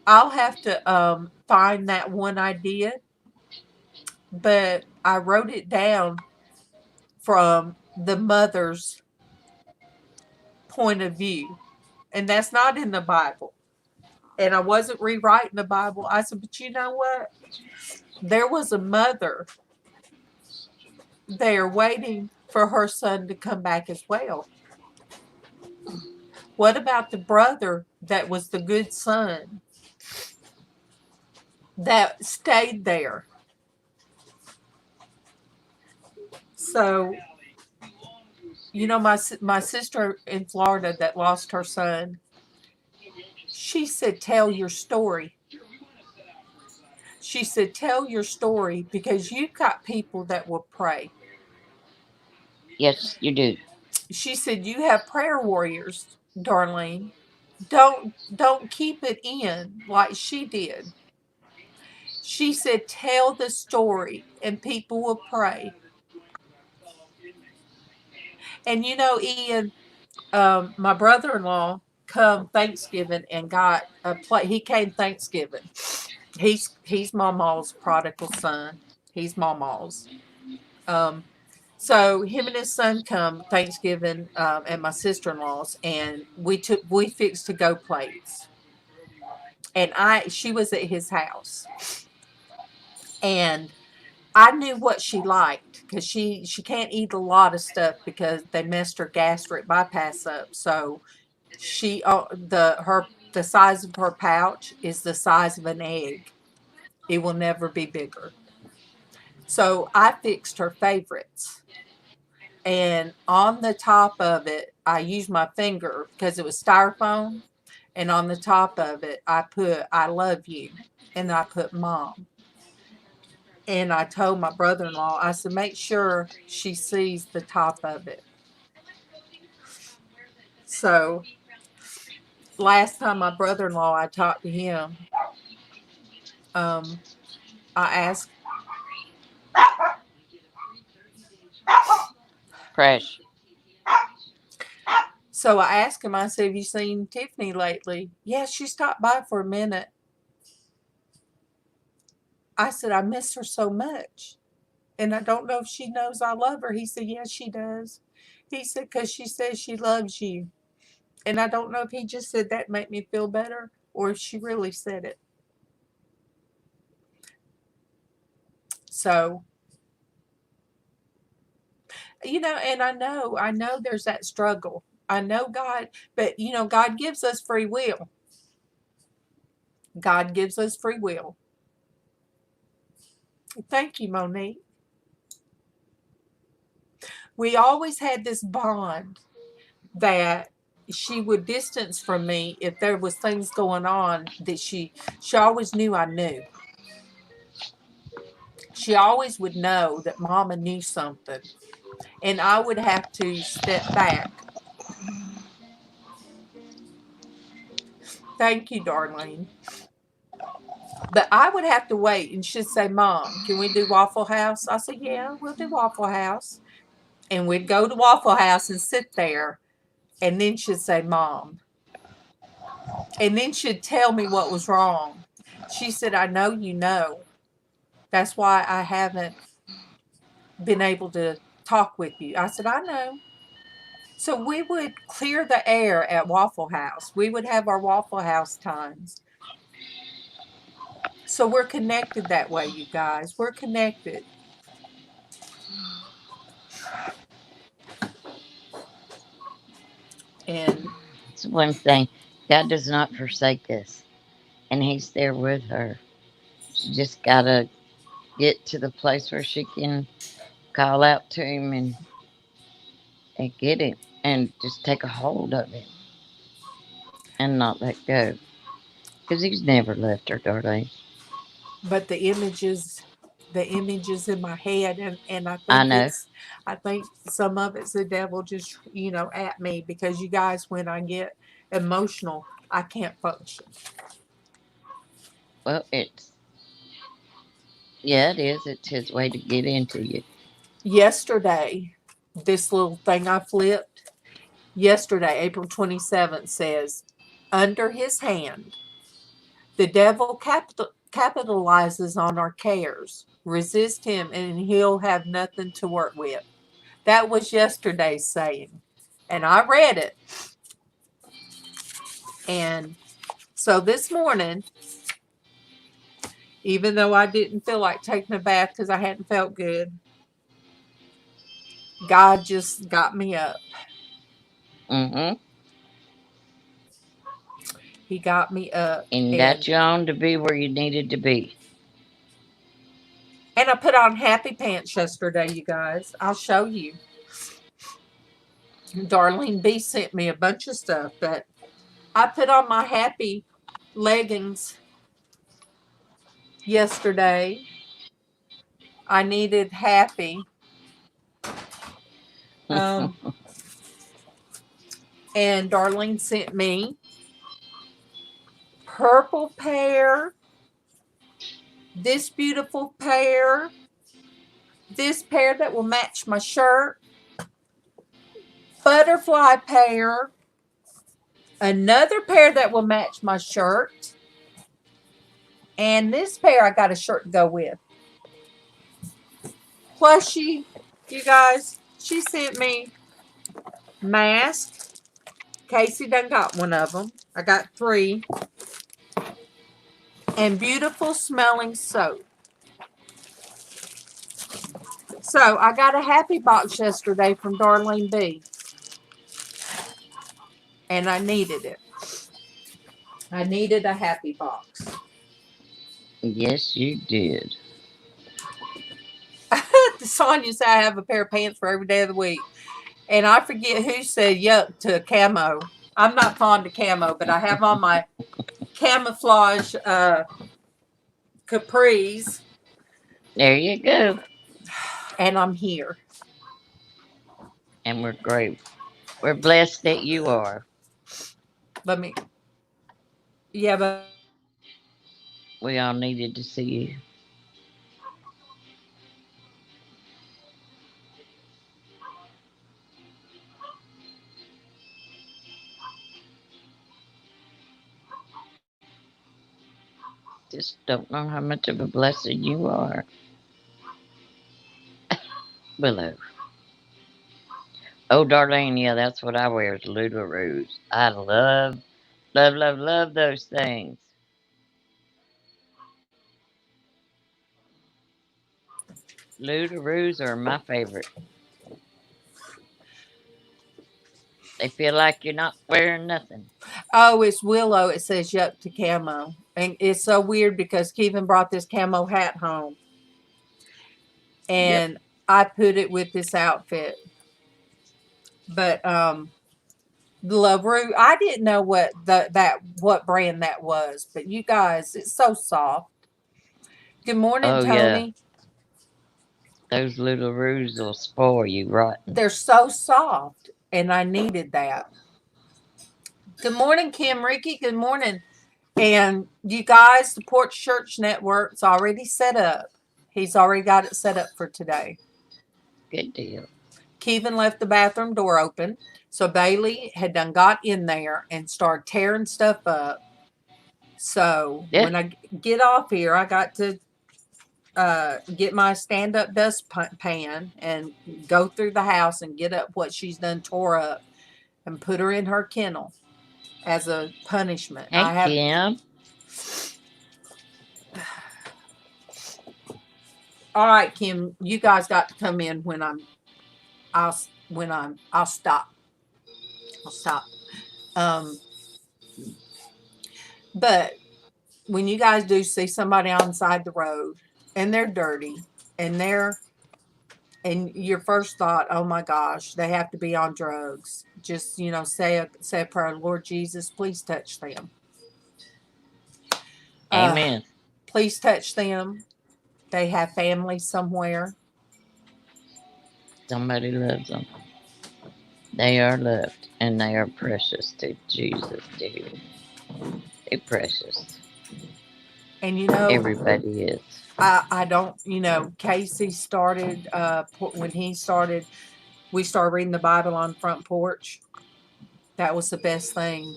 B: I'll have to find that one I did, but I wrote it down from the mother's point of view, and that's not in the Bible. And I wasn't rewriting the Bible. I said, but you know what? There was a mother there waiting for her son to come back as well. What about the brother that was the good son that stayed there? So, you know, my sister in Florida that lost her son, she said, tell your story. She said, tell your story because you've got people that will pray.
C: Yes, you do.
B: She said, you have prayer warriors, Darlene. Don't keep it in like she did. She said, tell the story and people will pray. And you know, Ian, my brother-in-law come Thanksgiving and got a plate. He came Thanksgiving. He's MawMaw's prodigal son. He's MawMaw's. Um, so him and his son come Thanksgiving at my sister-in-law's, and we fixed to go plates. And she was at his house, and I knew what she liked because she can't eat a lot of stuff because they messed her gastric bypass up. So the size of her pouch is the size of an egg. It will never be bigger. So I fixed her favorites. And on the top of it, I used my finger because it was styrofoam. And on the top of it, I put I love you. And I put mom. And I told my brother-in-law, I said, make sure she sees the top of it. So last time my brother-in-law, I talked to him, I asked.
C: Fresh.
B: So I asked him, I said, have you seen Tiffany lately? Yeah, she stopped by for a minute. I said, I miss her so much. And I don't know if she knows I love her. He said, yes, she does. He said, because she says she loves you. And I don't know if he just said that make me feel better or if she really said it. So, you know, and I know there's that struggle. I know God, but you know, God gives us free will. God gives us free will. Thank you, Monique. We always had this bond that she would distance from me if there was things going on that she always knew I knew. She always would know that Mama knew something, and I would have to step back. Thank you, Darlene. But I would have to wait, and she'd say, Mom, can we do Waffle House? I said, yeah, we'll do Waffle House. And we'd go to Waffle House and sit there, and then she'd say, Mom. And then she'd tell me what was wrong. She said, I know you know. That's why I haven't been able to talk with you. I said, I know. So we would clear the air at Waffle House. We would have our Waffle House times. So we're connected that way, you guys. We're connected. And
C: It's one thing. God does not forsake us, and He's there with her. She just gotta get to the place where she can call out to Him and get Him, and just take a hold of Him and not let go. Because He's never left her, darling.
B: but the images the images in my head, and I
C: I
B: think
C: know.
B: I think some of it's the devil just at me, because you guys, when I get emotional, I can't function.
C: Well, yeah, it is. It's his way to get into you.
B: Yesterday, this little thing I flipped yesterday, April 27th, says, under his hand, the devil capitalizes on our cares. Resist him and he'll have nothing to work with. That was yesterday's saying. And I read it. And so this morning, even though I didn't feel like taking a bath because I hadn't felt good, God just got me up.
C: Mm-hmm.
B: He got me up.
C: And got you on to be where you needed to be.
B: And I put on happy pants yesterday, you guys. I'll show you. Darlene B sent me a bunch of stuff, but I put on my happy leggings yesterday. I needed happy. And Darlene sent me purple pair, this beautiful pair, this pair that will match my shirt, butterfly pair, another pair that will match my shirt, and this pair I got a shirt to go with. Plushie, you guys, she sent me masks. Casey done got one of them. I got 3. And beautiful smelling soap. So I got a happy box yesterday from Darlene B. And I needed it. I needed a happy box.
C: Yes, you did.
B: Sonia said I have a pair of pants for every day of the week. And I forget who said yuck to camo. I'm not fond of camo, but I have on my camouflage capris.
C: There you go.
B: And I'm here.
C: And we're grateful. We're blessed that you are.
B: Yeah, but
C: we all needed to see you. Just don't know how much of a blessing you are. Willow. Oh, Darlene, yeah, that's what I wear is Ludaroos. I love those things. Ludaroos are my favorite. They feel like you're not wearing nothing.
B: Oh, it's Willow. It says yuck to camo. And it's so weird because Kevin brought this camo hat home. And I put it with this outfit. But LaRue, I didn't know what brand that was, but you guys, it's so soft. Good morning,
C: Oh,
B: Tony.
C: Yeah. Those Ludaroos will spoil you rotten.
B: They're so soft, and I needed that. Good morning, Kim Ricky. Good morning. And you guys, the Porch Church Network's already set up. He's already got it set up for today.
C: Good deal.
B: Kevin left the bathroom door open. So Bailey had done got in there and started tearing stuff up. So when I get off here, I got to get my stand-up dustpan and go through the house and get up what she's done tore up and put her in her kennel as a punishment.
C: Hey, Kim.
B: All right, Kim, you guys got to come in when I'll stop. I'll stop. But when you guys do see somebody on the side of the road and they're dirty and your first thought, oh my gosh, they have to be on drugs. Just, say a prayer, Lord Jesus, please touch them.
C: Amen.
B: Please touch them. they have family somewhere.
C: Somebody loves them. They are loved, and they are precious to Jesus, too. They're precious.
B: And you know,
C: Everybody is.
B: I don't, you know, Casey started, when he started, we started reading the Bible on front porch. That was the best thing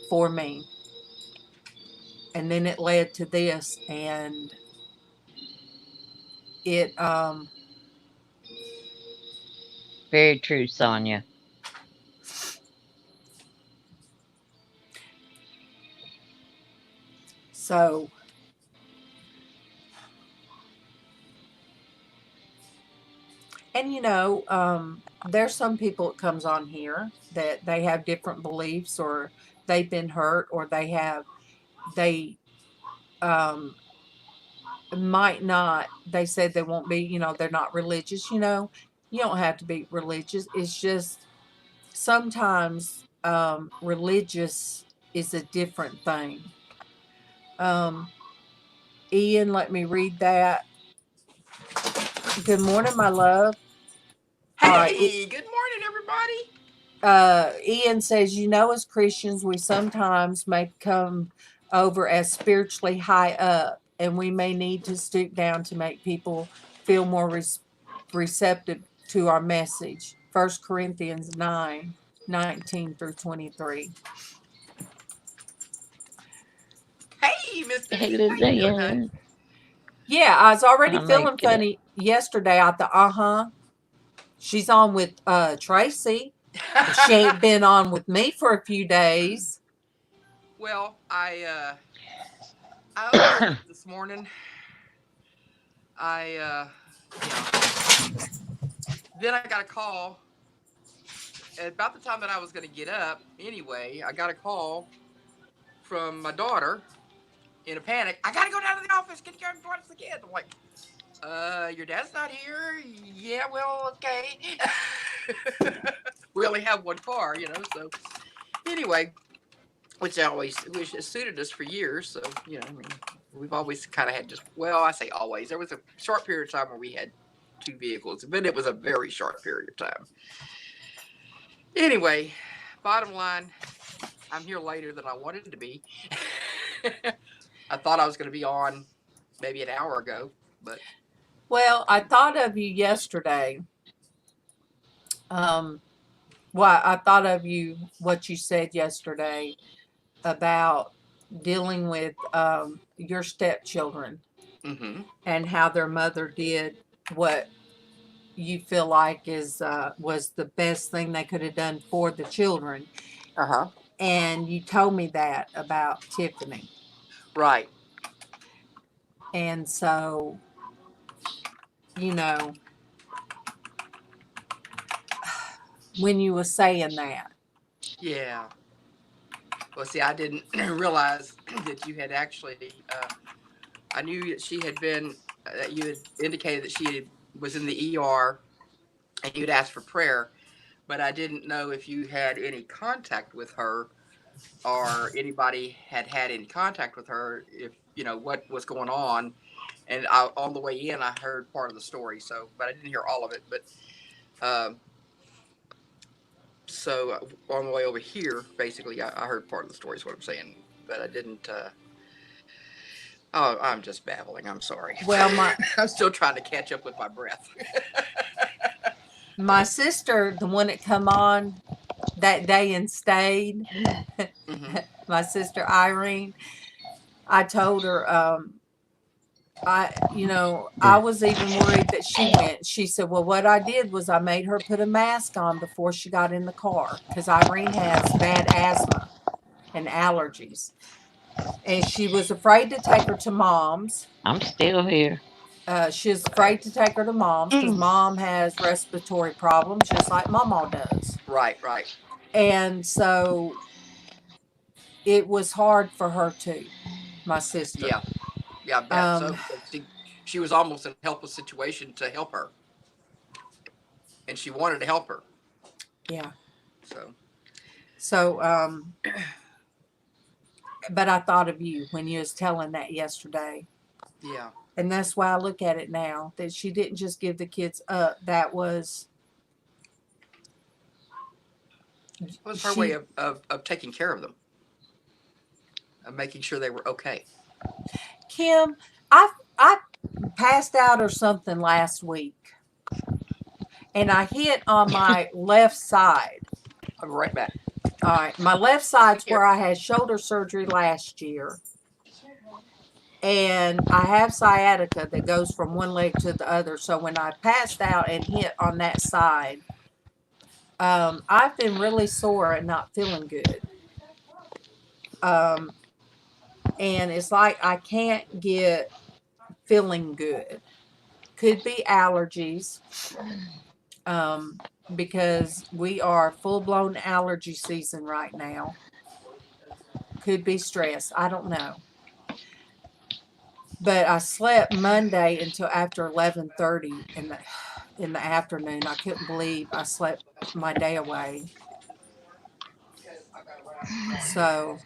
B: for me. And then it led to this, and it,
C: Very true, Sonia.
B: so and you know, there's some people that comes on here that they have different beliefs, or they've been hurt, or they might not, they said they won't be, you know, they're not religious. You know, you don't have to be religious. It's just sometimes religious is a different thing. Ian, let me read that. Good morning, my love.
F: Hey, good morning, everybody.
B: Ian says, you know, as Christians, we sometimes may come over as spiritually high up, and we may need to stoop down to make people feel more receptive to our message. 1 Corinthians 9:19 through 23.
F: Hey, Miss
C: Hey,
F: Vivian, how you doing, honey?
C: LizzAnn.
B: Yeah, I was already
C: I'll
B: feeling
C: make it.
B: funny yesterday. I thought, she's on with Traci. She ain't been on with me for a few days.
F: Well, I opened up this morning. Yeah. Then I got a call. At about the time that I was going to get up, anyway, I got a call from my daughter in a panic. I got to go down to the office. Can you go and watch the kids? I'm like, your dad's not here. Yeah, well, okay. We only have one car, you know. So anyway, which has suited us for years. So you know, I mean, we've always kind of had just, well, I say always. There was a short period of time where we had two vehicles, but it was a very short period of time. Anyway, bottom line, I'm here later than I wanted to be. I thought I was going to be on maybe an hour ago, but
B: Well, I thought of you yesterday. Well, I thought of you, what you said yesterday about dealing with your stepchildren and how their mother did what you feel like was the best thing they could have done for the children. And you told me that about Tiffany.
F: Right.
B: And so, you know, when you were saying that.
F: Yeah. Well, see, I didn't realize that you had actually, I knew that she had been, that you had indicated that she was in the ER and you had asked for prayer, but I didn't know if you had any contact with her or anybody had any contact with her, if, you know, what was going on. And on the way in, I heard part of the story, so, but I didn't hear all of it. But so on the way over here, basically, I heard part of the story is what I'm saying, but I didn't. Oh, I'm just babbling. I'm sorry.
B: Well,
F: I'm still trying to catch up with my breath.
B: My sister, the one that come on that day and stayed, my sister Irene, I told her, I was even worried that she went. She said, well, what I did was I made her put a mask on before she got in the car, because Irene has bad asthma and allergies. And she was afraid to take her to Mom's.
C: I'm still here.
B: She was afraid to take her to Mom's because Mom has respiratory problems, just like MawMaw does.
F: Right.
B: And so it was hard for her too, my sister.
F: Yeah. So she was almost in a helpless situation to help her, and she wanted to help her.
B: Yeah.
F: So,
B: but I thought of you when you was telling that yesterday.
F: Yeah.
B: And that's why I look at it now, that she didn't just give the kids up. That was
F: It was her way of taking care of them, of making sure they were okay.
B: Kim, I passed out or something last week, and I hit on my left side.
F: I'll be right back.
B: All right, my left side's where I had shoulder surgery last year, and I have sciatica that goes from one leg to the other. So when I passed out and hit on that side, I've been really sore and not feeling good. And it's like I can't get feeling good. Could be allergies, because we are full-blown allergy season right now. Could be stress. I don't know. But I slept Monday until after 11:30 in the afternoon. I couldn't believe I slept my day away. So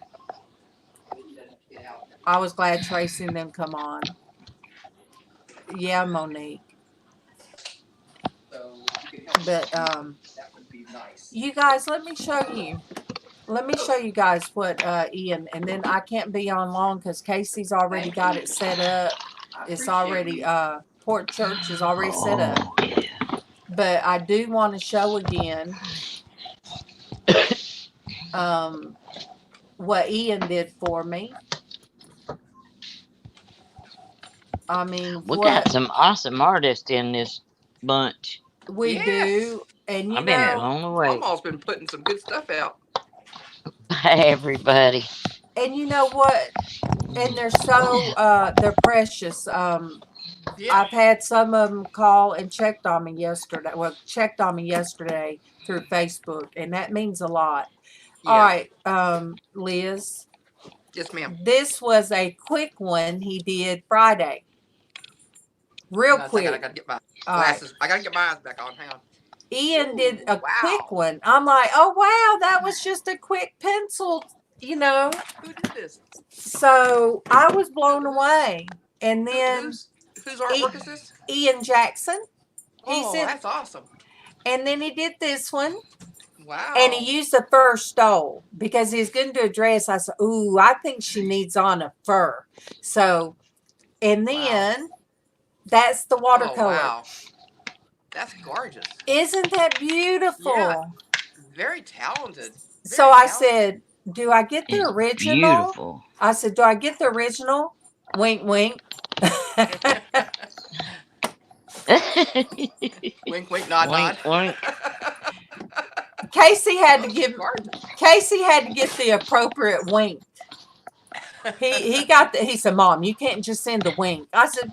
B: I was glad Traci and them come on. Yeah, Monique. But you guys, let me show you. Let me show you guys what Ian, and then I can't be on long because Casey's already got it set up. It's already Porch Church is already set up. But I do want to show again what Ian did for me. I mean,
C: We got some awesome artists in this bunch.
B: We do, and
C: I've been blown away
F: MawMaw's been putting some good stuff out.
C: by everybody.
B: And you know what? And they're so they're precious. I've had some of them call and checked on me yesterday. Well, checked on me yesterday through Facebook, and that means a lot.
F: Yeah.
B: All right, Lizz.
F: Yes, ma'am.
B: This was a quick one he did Friday. Real quick.
F: I gotta get my glasses. I gotta get my eyes back on. Hang on.
B: Ian did a quick one. I'm like, oh wow, that was just a quick pencil, you know.
F: Who did this?
B: So I was blown away. And then
F: whose artwork is this?
B: Ian Jackson.
F: That's awesome.
B: And then he did this one.
F: Wow.
B: And he used the fur stole because he's going to do a dress. I said, ooh, I think she needs on a fur. So, and then that's the watercolor.
F: Wow. That's gorgeous.
B: Isn't that beautiful?
F: Yeah. Very talented.
B: So I said, do I get the original?
C: Beautiful.
B: I said, do I get the original? Wink, wink.
F: Wink, wink, nod, nod.
C: Wink.
B: Casey had to get the appropriate wink. He said, Mom, you can't just send a wink. I said,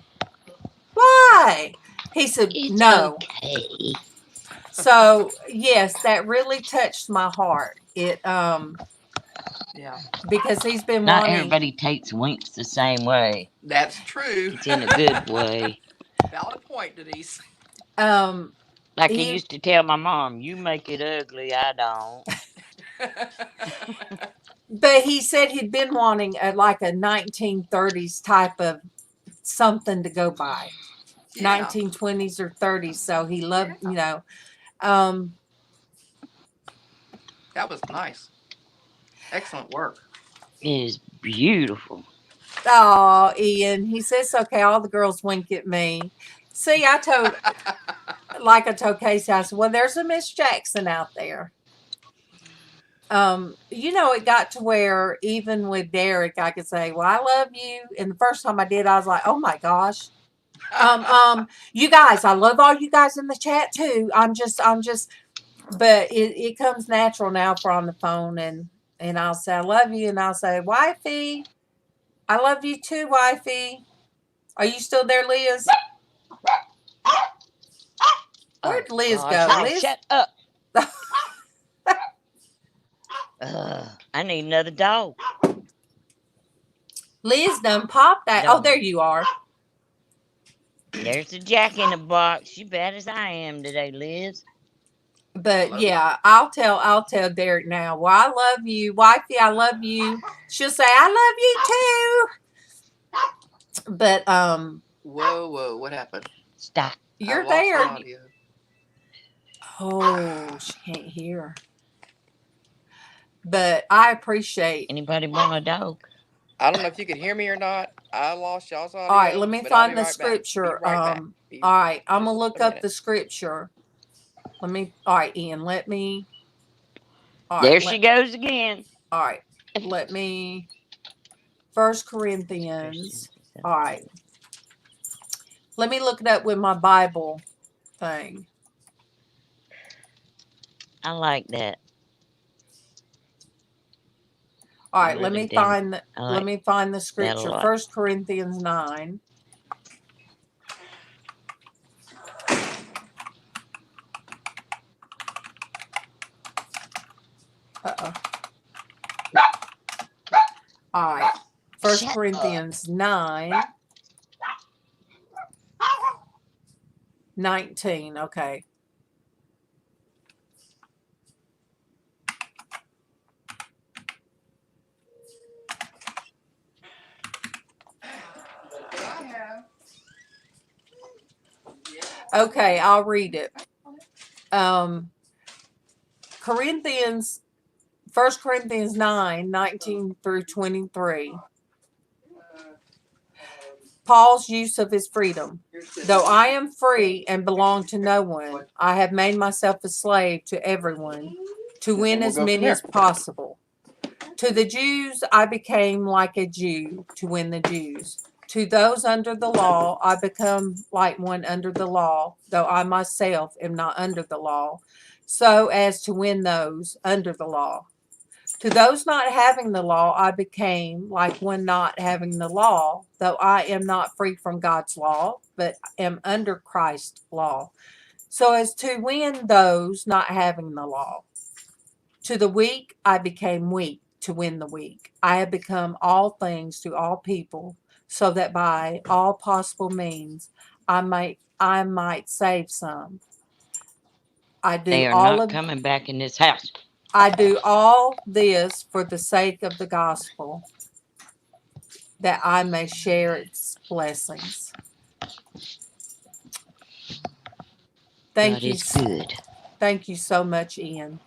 B: why? He said,
C: It's
B: no.
C: Okay.
B: So yes, that really touched my heart. It
F: Yeah.
B: because he's been
C: Not
B: wanting.
C: everybody takes winks the same way.
F: That's true.
C: It's in a good way.
F: Valid point, Denise.
C: Like he used to tell my mom, you make it ugly, I don't.
B: But he said he'd been wanting like a 1930s type of something to go by.
F: Yeah.
B: 1920s or 30s. So he loved, you know.
F: That was nice. Excellent work.
C: It is beautiful.
B: Oh, Ian, he says, okay, all the girls wink at me. See, I told Casey, I said, well, there's a Miss Jackson out there. You know, it got to where even with Derek, I could say, well, I love you. And the first time I did, I was like, oh my gosh. You guys, I love all you guys in the chat too. But it comes natural now for on the phone and I'll say, I love you. And I'll say, wifey, I love you too, wifey. Are you still there, Lizz? Where'd Lizz go? Lizz?
C: Shut up. I need another dog.
B: Lizz done popped that.
C: No.
B: Oh, there you are.
C: There's the Jack in the box. You bad as I am today, Liz.
B: But yeah, I'll tell Derek now. Well, I love you, wifey. I love you. She'll say, I love you too. But
F: Whoa, what happened?
C: Stop.
B: You're
F: I lost the
B: there.
F: audio.
B: Oh, she can't hear. But I appreciate.
C: Anybody want a dog?
F: I don't know if you can hear me or not. I lost y'all's audio.
B: All right, let me
F: but I'll
B: find
F: be
B: the
F: right back.
B: scripture.
F: Be right back.
B: All right, I'm gonna
F: Just
B: look
F: a
B: up
F: minute.
B: the scripture. All right, Ian, let me. All
C: There
B: right,
C: she goes again.
B: all right, let me. 1 Corinthians. All right, let me look it up with my Bible thing.
C: I like that.
B: All
C: I
B: right, let
C: really
B: me
C: do.
B: find.
C: I
B: Let
C: like
B: me find the
C: that a
B: scripture.
C: lot.
B: 1 Corinthians 9. Uh-oh. All right. 1
C: Shut
B: Corinthians 9. 19. Okay. Okay, I'll read it. Corinthians, 1 Corinthians 9, 19 through 23. Paul's use of his freedom. Though I am free and belong to no one, I have made myself a slave to everyone to win as many as possible. To the Jews, I became like a Jew to win the Jews. To those under the law, I become like one under the law, though I myself am not under the law, so as to win those under the law. To those not having the law, I became like one not having the law, though I am not free from God's law, but am under Christ's law, so as to win those not having the law. To the weak, I became weak to win the weak. I have become all things to all people, so that by all possible means I might save some. I
C: They
B: do
C: are
B: all
C: not
B: of
C: coming back in this house.
B: I do all this for the sake of the gospel, that I may share its blessings.
C: God is good.
B: Thank you so much, Ian.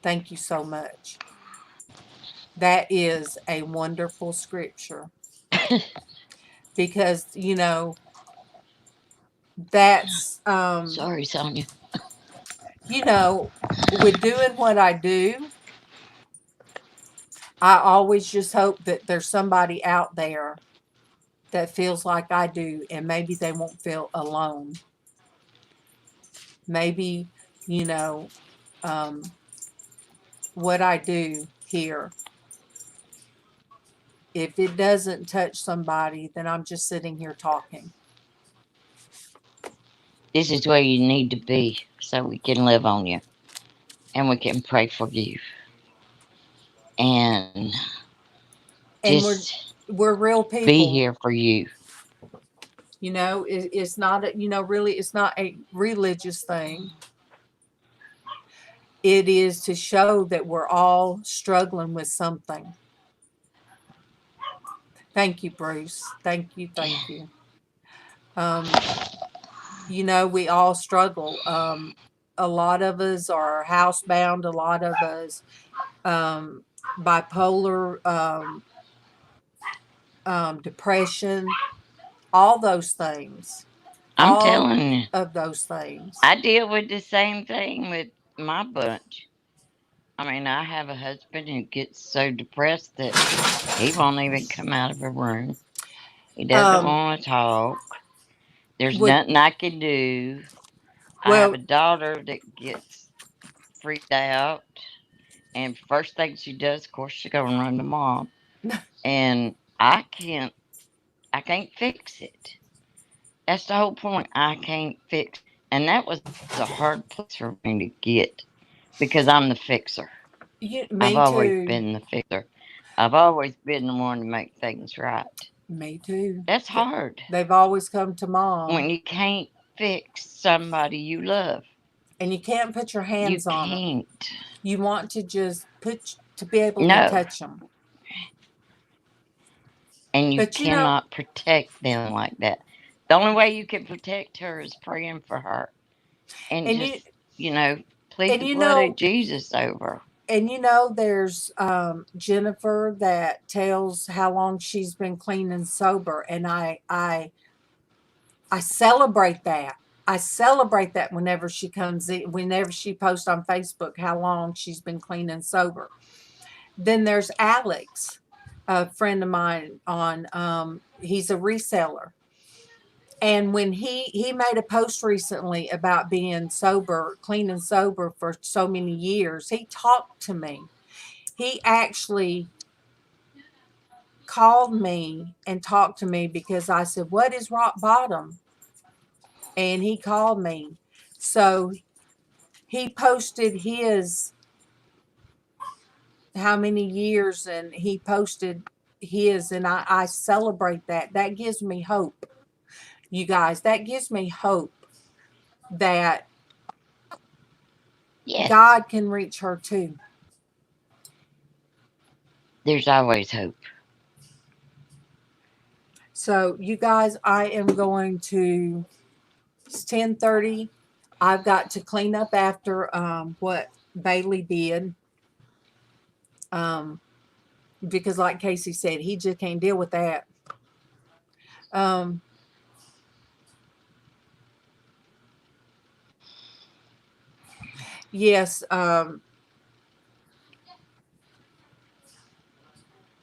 B: Thank you so much. That is a wonderful scripture. Because, that's
C: Sorry, Sonia.
B: With doing what I do, I always just hope that there's somebody out there that feels like I do, and maybe they won't feel alone. Maybe, what I do here, if it doesn't touch somebody, then I'm just sitting here talking.
C: This is where you need to be so we can live on you and we can pray for you. And just
B: we're real people.
C: Be here for you.
B: It's not it's not a religious thing. It is to show that we're all struggling with something. Thank you, Bruce. Thank you. We all struggle. A lot of us are housebound. A lot of us bipolar, depression, all those things.
C: I'm telling you.
B: Of those things.
C: I deal with the same thing with my bunch. I mean, I have a husband who gets so depressed that he won't even come out of a room. He doesn't want to talk. There's nothing I can do. I have a daughter that gets freaked out, and first thing she does, of course, she gonna run to mom, and I can't fix it. That's the whole point. I can't fix, and that was a hard place for me to get because I'm the fixer. I've always been the fixer. I've always been the one to make things right.
B: Me too.
C: That's hard.
B: They've always come to mom.
C: When you can't fix somebody you love.
B: And you can't put your hands on them.
C: You can't.
B: You want to just be able to touch them.
C: And you
B: But
C: cannot protect them like that. The only way you can protect her is praying for her and
B: and
C: just, plead
B: and
C: the
B: you
C: blood
B: know
C: of Jesus over.
B: there's Jennifer that tells how long she's been clean and sober, and I celebrate that. I celebrate that whenever she comes in, whenever she posts on Facebook how long she's been clean and sober. Then there's Alex, a friend of mine on he's a reseller. And when he made a post recently about being sober, clean and sober for so many years, he talked to me. He actually called me and talked to me because I said, "What is rock bottom?" And he called me. So he posted his how many years, and he posted his, and I celebrate that. That gives me hope, you guys. That gives me hope that
C: Yes,
B: God can reach her too.
C: there's always hope.
B: So you guys, I am going to, it's 10:30. I've got to clean up after what Bailey did. Because like Casey said, he just can't deal with that. Yes,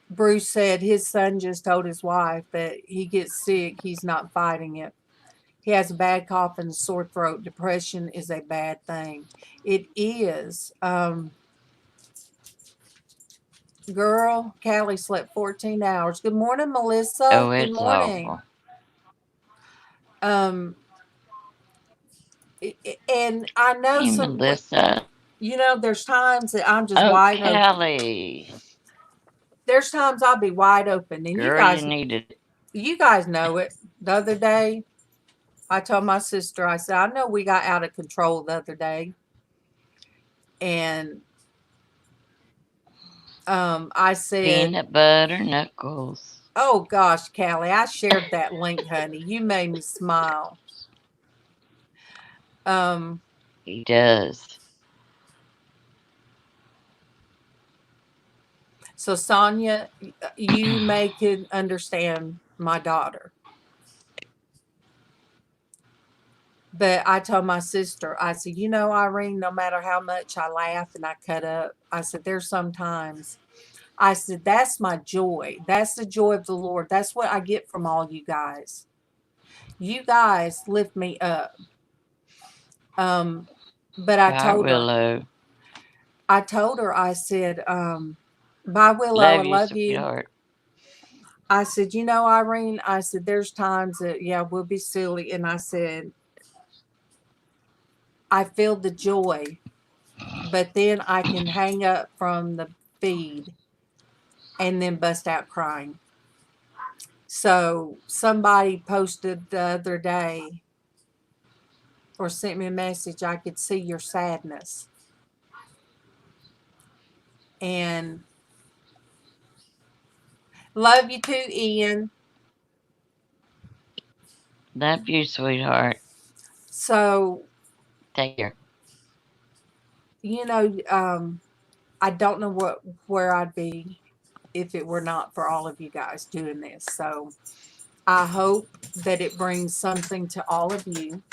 B: Bruce said his son just told his wife that he gets sick, he's not fighting it. He has a bad cough and a sore throat. Depression is a bad thing. It is. Girl, Callie slept 14 hours. Good morning, Melissa.
C: Oh,
B: Good
C: it's
B: morning.
C: awful.
B: And I know
C: Hey,
B: some,
C: Melissa.
B: there's times that I'm just
C: Oh,
B: wide open.
C: Callie.
B: There's times I'll be wide open, and
C: Girl, you needed it.
B: you guys know it. The other day, I told my sister, I said, I know we got out of control the other day. And I said,
C: Peanut butter knuckles.
B: oh gosh, Callie, I shared that link, honey. You made me smile.
C: He does.
B: So Sonia, you may could understand my daughter. But I told my sister, I said, Irene, no matter how much I laugh and I cut up, I said, there's sometimes, I said, that's my joy. That's the joy of the Lord. That's what I get from all you guys. You guys lift me up. But I told her, I said, bye, Willow, I love you.
C: Sweetheart.
B: I said, Irene, I said, there's times that, we'll be silly. And I said, I feel the joy, but then I can hang up from the feed and then bust out crying. So somebody posted the other day or sent me a message, I could see your sadness. And love you too, Ian.
C: Love you, sweetheart.
B: So,
C: Take care.
B: I don't know where I'd be if it were not for all of you guys doing this. So I hope that it brings something to all of you,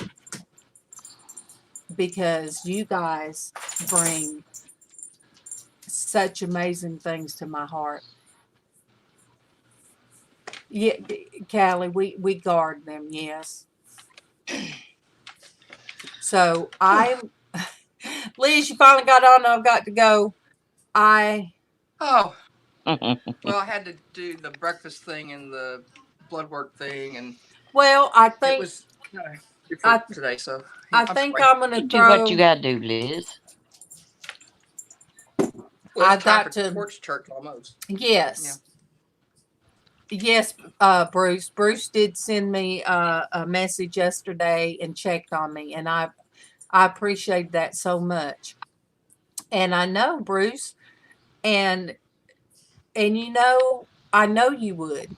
B: because you guys bring such amazing things to my heart. Yeah, Callie, we guard them, yes. So Lizz, you finally got on. I've got to go.
F: Oh, well, I had to do the breakfast thing and the blood work thing, and
B: I think
F: it was different today. So
B: I think I'm going to
C: do what you gotta do, Lizz.
F: Well,
B: I've got
F: to
B: to
F: Porch Church almost.
B: Yes. Yes, Bruce. Bruce did send me a message yesterday and checked on me, and I appreciate that so much. And I know, Bruce, and I know you would.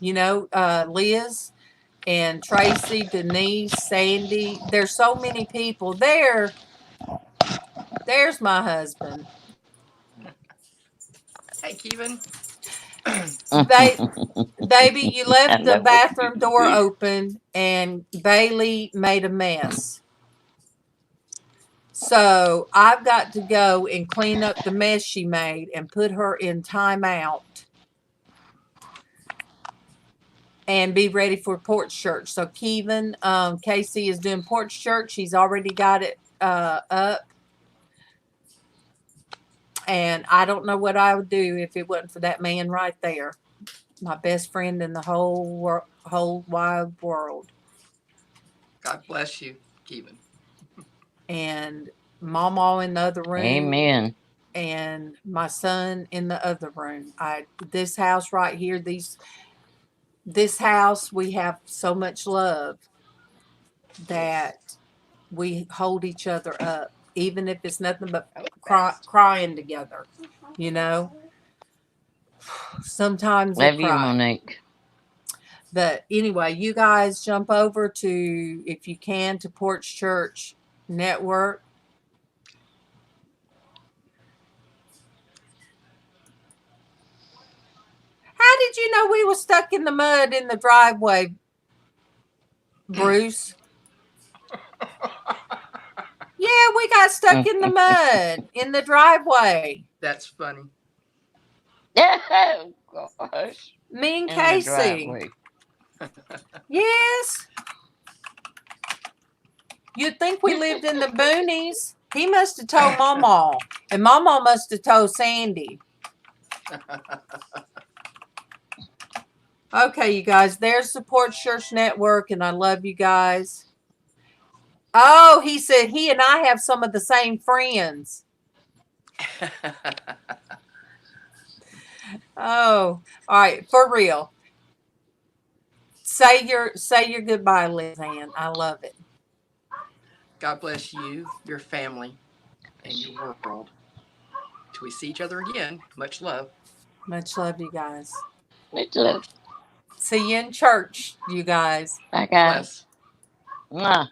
B: You know, Lizz and Traci, Denise, Sandy. There's so many people there. There's my husband.
F: Hey, Kevin.
B: Baby, you left the
C: love it.
B: bathroom door open and Bailey made a mess. So I've got to go and clean up the mess she made and put her in timeout and be ready for Porch Church. So Kevin, Casey is doing Porch Church. He's already got it up. And I don't know what I would do if it wasn't for that man right there. My best friend in the whole wide world.
F: God bless you, Kevin.
B: And MawMaw in the other room.
C: Amen.
B: And my son in the other room. This house right here, this house, we have so much love that we hold each other up, even if it's nothing but crying together, you know. Sometimes
C: Love
B: we
C: you,
B: cry.
C: Monique.
B: But anyway, you guys jump over to, if you can, to Porch Church Network. How did you know we were stuck in the mud in the driveway, Bruce? Yeah, we got stuck in the mud in the driveway.
F: That's funny.
C: Oh, gosh.
B: Me and
C: In the
B: Casey.
C: driveway.
B: Yes. You'd think we lived in the boonies. He must have told MawMaw, and MawMaw must have told Sandy. Okay, you guys, there's the Porch Church Network, and I love you guys. Oh, he said he and I have some of the same friends. Oh, all right, for real. Say your goodbye, LizzAnn. I love it.
F: God bless you, your family, and your world. Till we see each other again, much love.
B: Much love, you guys.
C: Much love.
B: See you in church, you guys.
C: Bye, guys.
F: Bless.
C: Mwah.